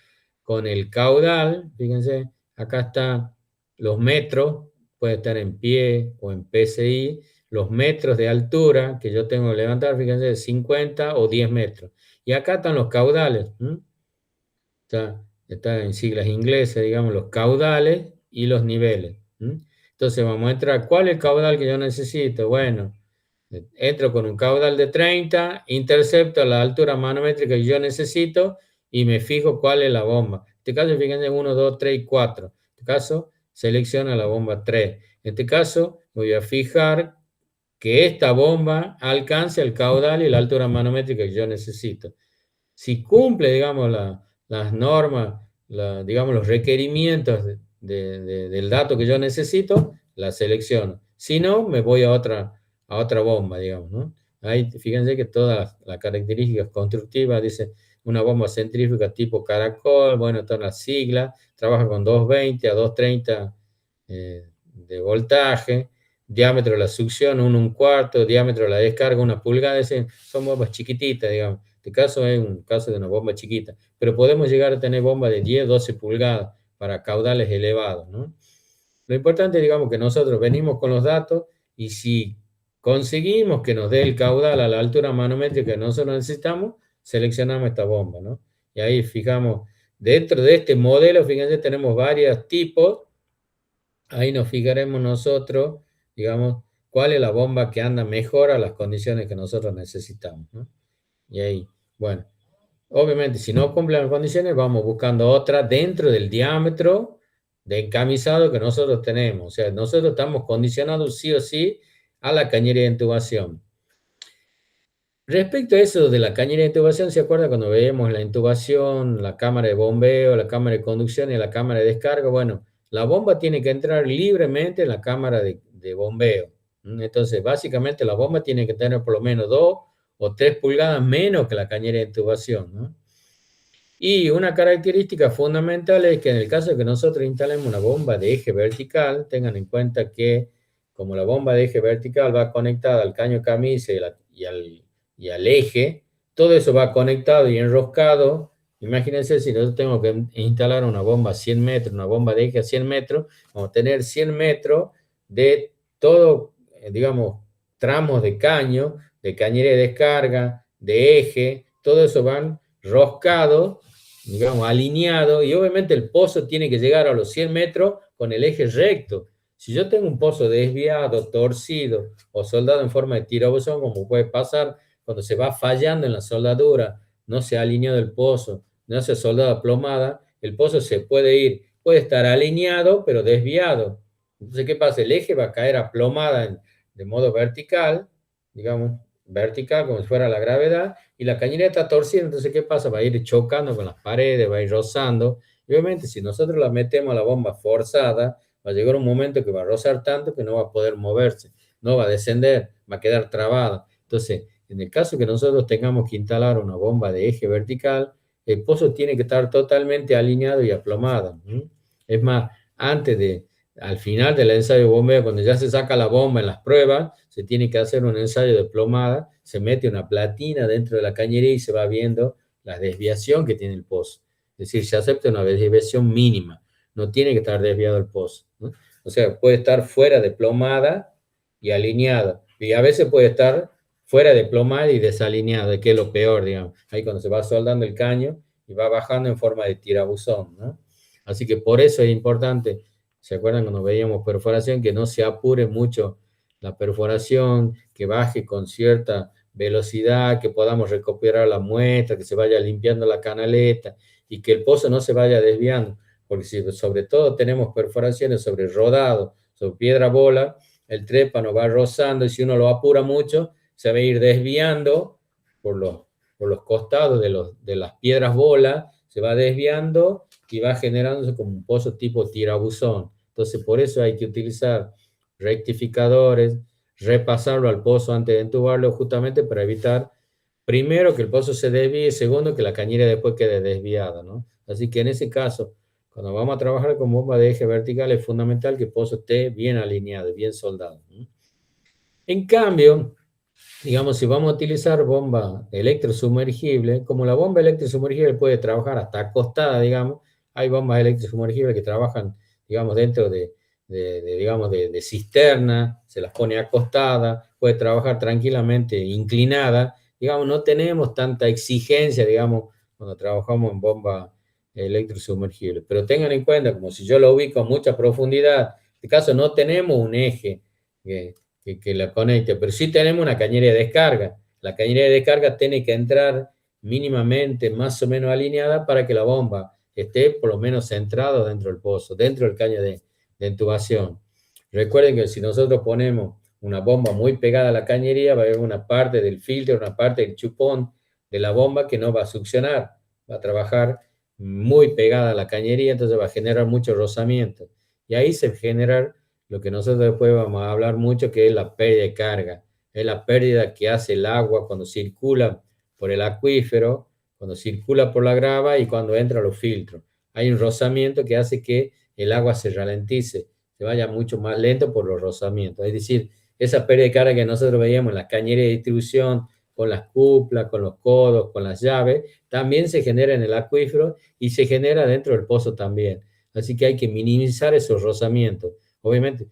con el caudal. Fíjense, acá están los metros. Puede estar en pie o en PSI. Los metros de altura que yo tengo que levantar, fíjense, 50 o 10 metros. Y acá están los caudales. Está en siglas inglesas, digamos, los caudales y los niveles. Entonces vamos a entrar, ¿cuál es el caudal que yo necesito? Bueno, entro con un caudal de 30, intercepto la altura manométrica que yo necesito y me fijo cuál es la bomba. En este caso, fíjense, 1, 2, 3 y 4. En este caso, selecciona la bomba 3. En este caso, voy a fijar que esta bomba alcance el caudal y la altura manométrica que yo necesito. Si cumple, digamos, las normas, digamos, los requerimientos del dato que yo necesito, la selecciono. Si no, me voy a otra bomba, digamos, ¿no? Ahí fíjense que todas las características constructivas, dice una bomba centrífuga tipo caracol, bueno, todas las siglas, trabaja con 220 a 230 de voltaje, diámetro de la succión 1 1/4, diámetro de la descarga 1 pulgada, son bombas chiquititas, digamos. Este caso es un caso de una bomba chiquita, pero podemos llegar a tener bombas de 10, 12 pulgadas para caudales elevados, ¿no? Lo importante, digamos, que nosotros venimos con los datos y si conseguimos que nos dé el caudal a la altura manométrica que nosotros necesitamos, seleccionamos esta bomba, ¿no? Y ahí fijamos, dentro de este modelo, fíjense, tenemos varios tipos. Ahí nos fijaremos nosotros, digamos, cuál es la bomba que anda mejor a las condiciones que nosotros necesitamos, ¿no? Y ahí, bueno, obviamente, si no cumplen las condiciones, vamos buscando otra dentro del diámetro de encamisado que nosotros tenemos. O sea, nosotros estamos condicionados sí o sí a la cañería de intubación. Respecto a eso de la cañería de intubación, ¿se acuerda cuando veíamos la intubación, la cámara de bombeo, la cámara de conducción y la cámara de descarga? Bueno, la bomba tiene que entrar libremente en la cámara de bombeo. Entonces, básicamente la bomba tiene que tener por lo menos 2 o 3 pulgadas menos que la cañera de intubación, ¿no? Y una característica fundamental es que en el caso de que nosotros instalemos una bomba de eje vertical, tengan en cuenta que como la bomba de eje vertical va conectada al caño camisa y al eje, todo eso va conectado y enroscado. Imagínense si nosotros tengo que instalar una bomba a 100 metros, una bomba de eje a 100 metros, vamos a tener 100 metros de todo, digamos, tramos de caño, de cañería de descarga, de eje, todo eso van roscados, digamos, alineado, y obviamente el pozo tiene que llegar a los 100 metros con el eje recto. Si yo tengo un pozo desviado, torcido o soldado en forma de tirabuzón, como puede pasar cuando se va fallando en la soldadura, no se ha alineado el pozo, no se ha soldado plomada, el pozo se puede ir, puede estar alineado, pero desviado. Entonces, ¿qué pasa? El eje va a caer a plomada de modo vertical, digamos, vertical, como si fuera la gravedad, y la cañería está torcida, entonces, ¿qué pasa? Va a ir chocando con las paredes, va a ir rozando, y obviamente, si nosotros la metemos a la bomba forzada, va a llegar un momento que va a rozar tanto que no va a poder moverse, no va a descender, va a quedar trabada. Entonces, en el caso que nosotros tengamos que instalar una bomba de eje vertical, el pozo tiene que estar totalmente alineado y aplomado. Es más, al final del ensayo de bombeo, cuando ya se saca la bomba en las pruebas, se tiene que hacer un ensayo de plomada, se mete una platina dentro de la cañería y se va viendo la desviación que tiene el pozo. Es decir, se acepta una desviación mínima, no tiene que estar desviado el pozo, ¿no? O sea, puede estar fuera de plomada y alineada, y a veces puede estar fuera de plomada y desalineado, que es lo peor, digamos. Ahí cuando se va soldando el caño y va bajando en forma de tirabuzón, ¿no? Así que por eso es importante, ¿se acuerdan cuando veíamos perforación? Que no se apure mucho la perforación, que baje con cierta velocidad, que podamos recuperar la muestra, que se vaya limpiando la canaleta y que el pozo no se vaya desviando, porque si sobre todo tenemos perforaciones sobre rodado, sobre piedra bola, el trépano va rozando y si uno lo apura mucho, se va a ir desviando por los costados de las piedras bola, se va desviando y va generándose como un pozo tipo tirabuzón. Entonces, por eso hay que utilizar rectificadores, repasarlo al pozo antes de entubarlo, justamente para evitar, primero, que el pozo se desvíe, segundo, que la cañería después quede desviada, ¿no? Así que en ese caso, cuando vamos a trabajar con bomba de eje vertical, es fundamental que el pozo esté bien alineado, bien soldado, ¿no? En cambio, digamos, si vamos a utilizar bomba electrosumergible, como la bomba electrosumergible puede trabajar hasta acostada, digamos, hay bombas electrosumergibles que trabajan, digamos, dentro digamos, de cisterna, se las pone acostada, puede trabajar tranquilamente inclinada, digamos, no tenemos tanta exigencia, digamos, cuando trabajamos en bomba electrosumergible. Pero tengan en cuenta, como si yo lo ubico a mucha profundidad, en este caso no tenemos un eje que la conecte, pero sí tenemos una cañería de descarga. La cañería de descarga tiene que entrar mínimamente más o menos alineada para que la bomba esté por lo menos centrada dentro del pozo, dentro del caño de intubación. Recuerden que si nosotros ponemos una bomba muy pegada a la cañería, va a haber una parte del filtro, una parte del chupón de la bomba que no va a succionar, va a trabajar muy pegada a la cañería, entonces va a generar mucho rozamiento. Y ahí se genera lo que nosotros después vamos a hablar mucho, que es la pérdida de carga. Es la pérdida que hace el agua cuando circula por el acuífero, cuando circula por la grava y cuando entra a los filtros. Hay un rozamiento que hace que el agua se ralentice, se vaya mucho más lento por los rozamientos. Es decir, esa pérdida de carga que nosotros veíamos en las cañerías de distribución, con las cuplas, con los codos, con las llaves, también se genera en el acuífero y se genera dentro del pozo también. Así que hay que minimizar esos rozamientos. Obviamente,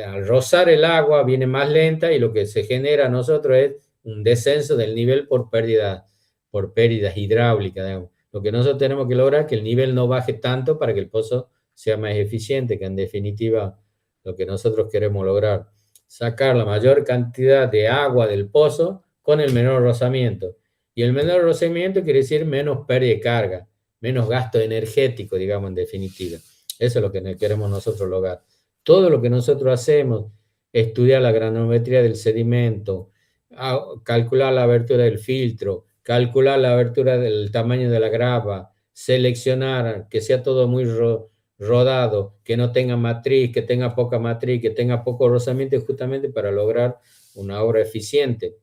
al rozar el agua viene más lenta y lo que se genera a nosotros es un descenso del nivel por pérdidas hidráulicas, digamos. Lo que nosotros tenemos que lograr es que el nivel no baje tanto para que el pozo sea más eficiente, que en definitiva lo que nosotros queremos lograr, sacar la mayor cantidad de agua del pozo con el menor rozamiento. Y el menor rozamiento quiere decir menos pérdida de carga, menos gasto energético, digamos, en definitiva. Eso es lo que queremos nosotros lograr. Todo lo que nosotros hacemos, estudiar la granometría del sedimento, calcular la abertura del filtro, calcular la abertura del tamaño de la grava, seleccionar, que sea todo muy rodado, que no tenga matriz, que tenga poca matriz, que tenga poco rozamiento, justamente para lograr una obra eficiente.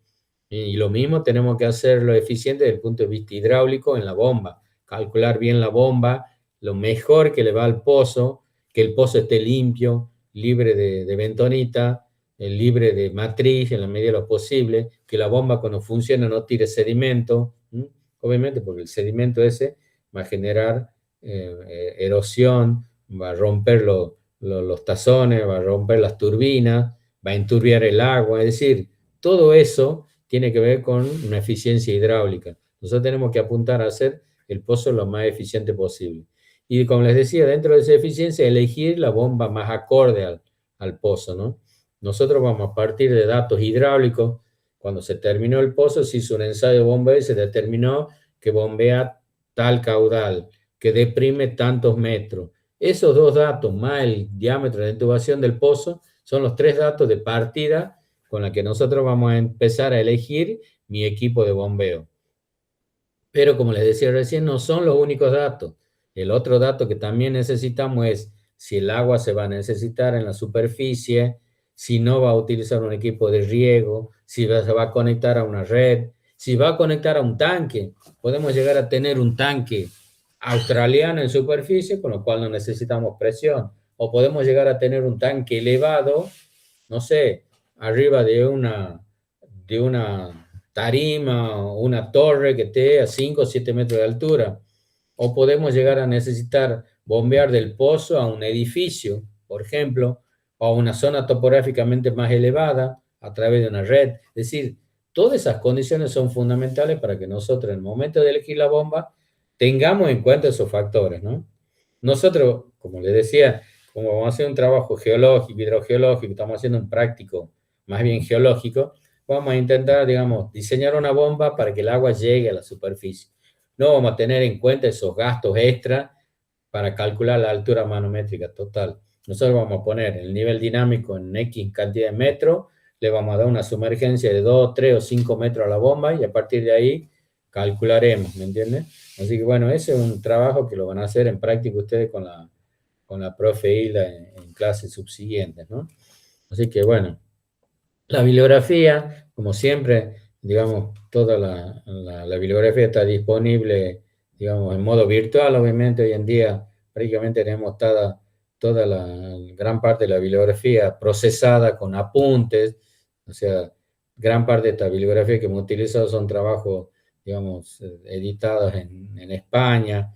Y lo mismo tenemos que hacerlo eficiente desde el punto de vista hidráulico en la bomba, calcular bien la bomba, lo mejor que le va al pozo, que el pozo esté limpio, libre de bentonita, libre de matriz en la medida de lo posible, que la bomba cuando funcione no tire sedimento, obviamente porque el sedimento ese va a generar erosión, va a romper los tazones, va a romper las turbinas, va a enturbiar el agua, es decir, todo eso tiene que ver con una eficiencia hidráulica. Nosotros tenemos que apuntar a hacer el pozo lo más eficiente posible. Y como les decía, dentro de esa eficiencia, elegir la bomba más acorde al pozo, ¿no? Nosotros vamos a partir de datos hidráulicos. Cuando se terminó el pozo, se hizo un ensayo de bombeo y se determinó que bombea tal caudal, que deprime tantos metros. Esos dos datos, más el diámetro de intubación del pozo, son los tres datos de partida con la que nosotros vamos a empezar a elegir mi equipo de bombeo. Pero como les decía recién, no son los únicos datos. El otro dato que también necesitamos es si el agua se va a necesitar en la superficie, si no va a utilizar un equipo de riego, si se va a conectar a una red, si va a conectar a un tanque. Podemos llegar a tener un tanque australiano en superficie, con lo cual no necesitamos presión. O podemos llegar a tener un tanque elevado, no sé, arriba de una tarima o una torre que esté a 5 o 7 metros de altura. O podemos llegar a necesitar bombear del pozo a un edificio, por ejemplo, o a una zona topográficamente más elevada a través de una red. Es decir, todas esas condiciones son fundamentales para que nosotros en el momento de elegir la bomba tengamos en cuenta esos factores, ¿no? Nosotros, como les decía, como vamos a hacer un trabajo geológico, hidrogeológico, estamos haciendo un práctico más bien geológico, vamos a intentar, digamos, diseñar una bomba para que el agua llegue a la superficie. No vamos a tener en cuenta esos gastos extra para calcular la altura manométrica total. Nosotros vamos a poner el nivel dinámico en X cantidad de metros, le vamos a dar una sumergencia de 2, 3 o 5 metros a la bomba y a partir de ahí calcularemos, ¿me entiendes? Así que bueno, ese es un trabajo que lo van a hacer en práctica ustedes con la profe Hilda en clases subsiguientes, ¿no? Así que bueno, la bibliografía, como siempre, digamos, toda la bibliografía está disponible, digamos, en modo virtual, obviamente, hoy en día prácticamente tenemos toda la gran parte de la bibliografía procesada con apuntes, o sea, gran parte de esta bibliografía que hemos utilizado son trabajos, digamos, editados en España,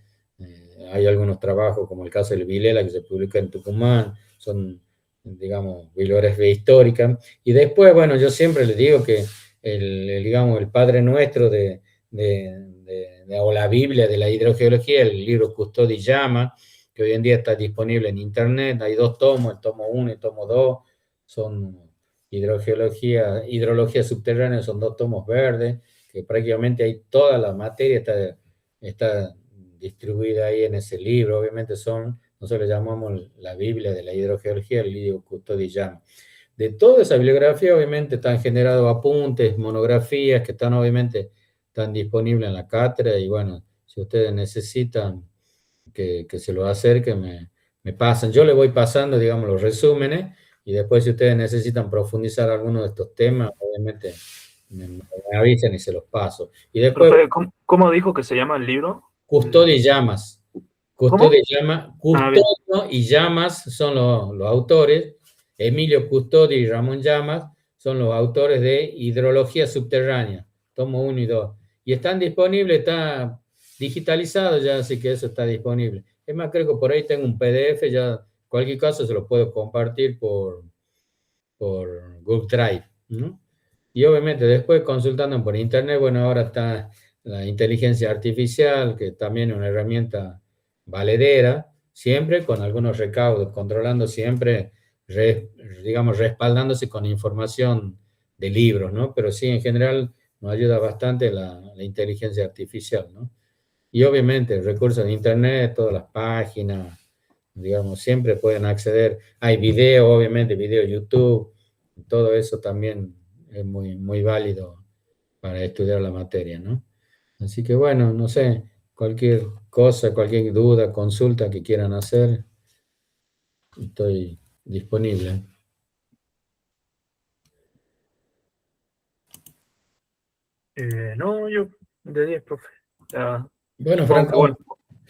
hay algunos trabajos, como el caso del Vilela, que se publica en Tucumán, son, digamos, bibliografía histórica. Y después, bueno, yo siempre les digo que digamos, el Padre Nuestro o la Biblia de la hidrogeología, el libro Custodi Llama, que hoy en día está disponible en internet, hay 2 tomos, el tomo 1 y el tomo 2, son hidrología subterránea, son 2 tomos verdes, que prácticamente hay toda la materia, está distribuida ahí en ese libro, obviamente nosotros le llamamos la Biblia de la hidrogeología, el libro Custodi Llama. De toda esa bibliografía, obviamente, están generados apuntes, monografías que están disponibles en la cátedra y bueno, si ustedes necesitan que se lo acerquen, me pasan. Yo le voy pasando, digamos, los resúmenes y después si ustedes necesitan profundizar alguno de estos temas, obviamente me avisan y se los paso. Y después... Profe, ¿cómo dijo que se llama el libro? Custodio y Llamas. Custodio y Llamas son los autores. Emilio Custodio y Ramón Llamas son los autores de Hidrología Subterránea, tomo 1 y 2. Y están disponibles, está digitalizado ya, así que eso está disponible. Es más, creo que por ahí tengo un PDF, ya cualquier caso se lo puedo compartir por Google Drive, ¿no? Y obviamente después consultando por internet, bueno, ahora está la inteligencia artificial, que también es una herramienta valedera, siempre con algunos recaudos, controlando siempre, digamos, respaldándose con información de libros, ¿no? Pero sí, en general nos ayuda bastante la inteligencia artificial, ¿no? Y obviamente recursos de internet, todas las páginas, digamos, siempre pueden acceder. Hay video, obviamente, video YouTube, todo eso también es muy, muy válido para estudiar la materia, ¿no? Así que bueno, no sé, cualquier cosa, cualquier duda, consulta que quieran hacer, estoy disponible. No, yo de 10, profe. Ya, Bueno, supongo que, Franco. bueno,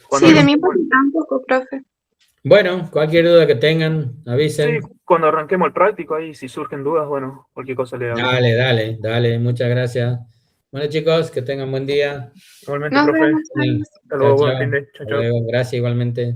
cuando Sí, de mi arranquemos, parte tampoco, profe. Bueno, cualquier duda que tengan, sí, avisen. cuando arranquemos el práctico, ahí si surgen dudas, bueno, cualquier cosa le hablo. Dale, muchas gracias. Bueno, chicos, que tengan buen día. Igualmente, Nos profe. vemos. Chao, Hasta luego, buen chao. fin de. Chao, Hasta chao. luego. Gracias igualmente.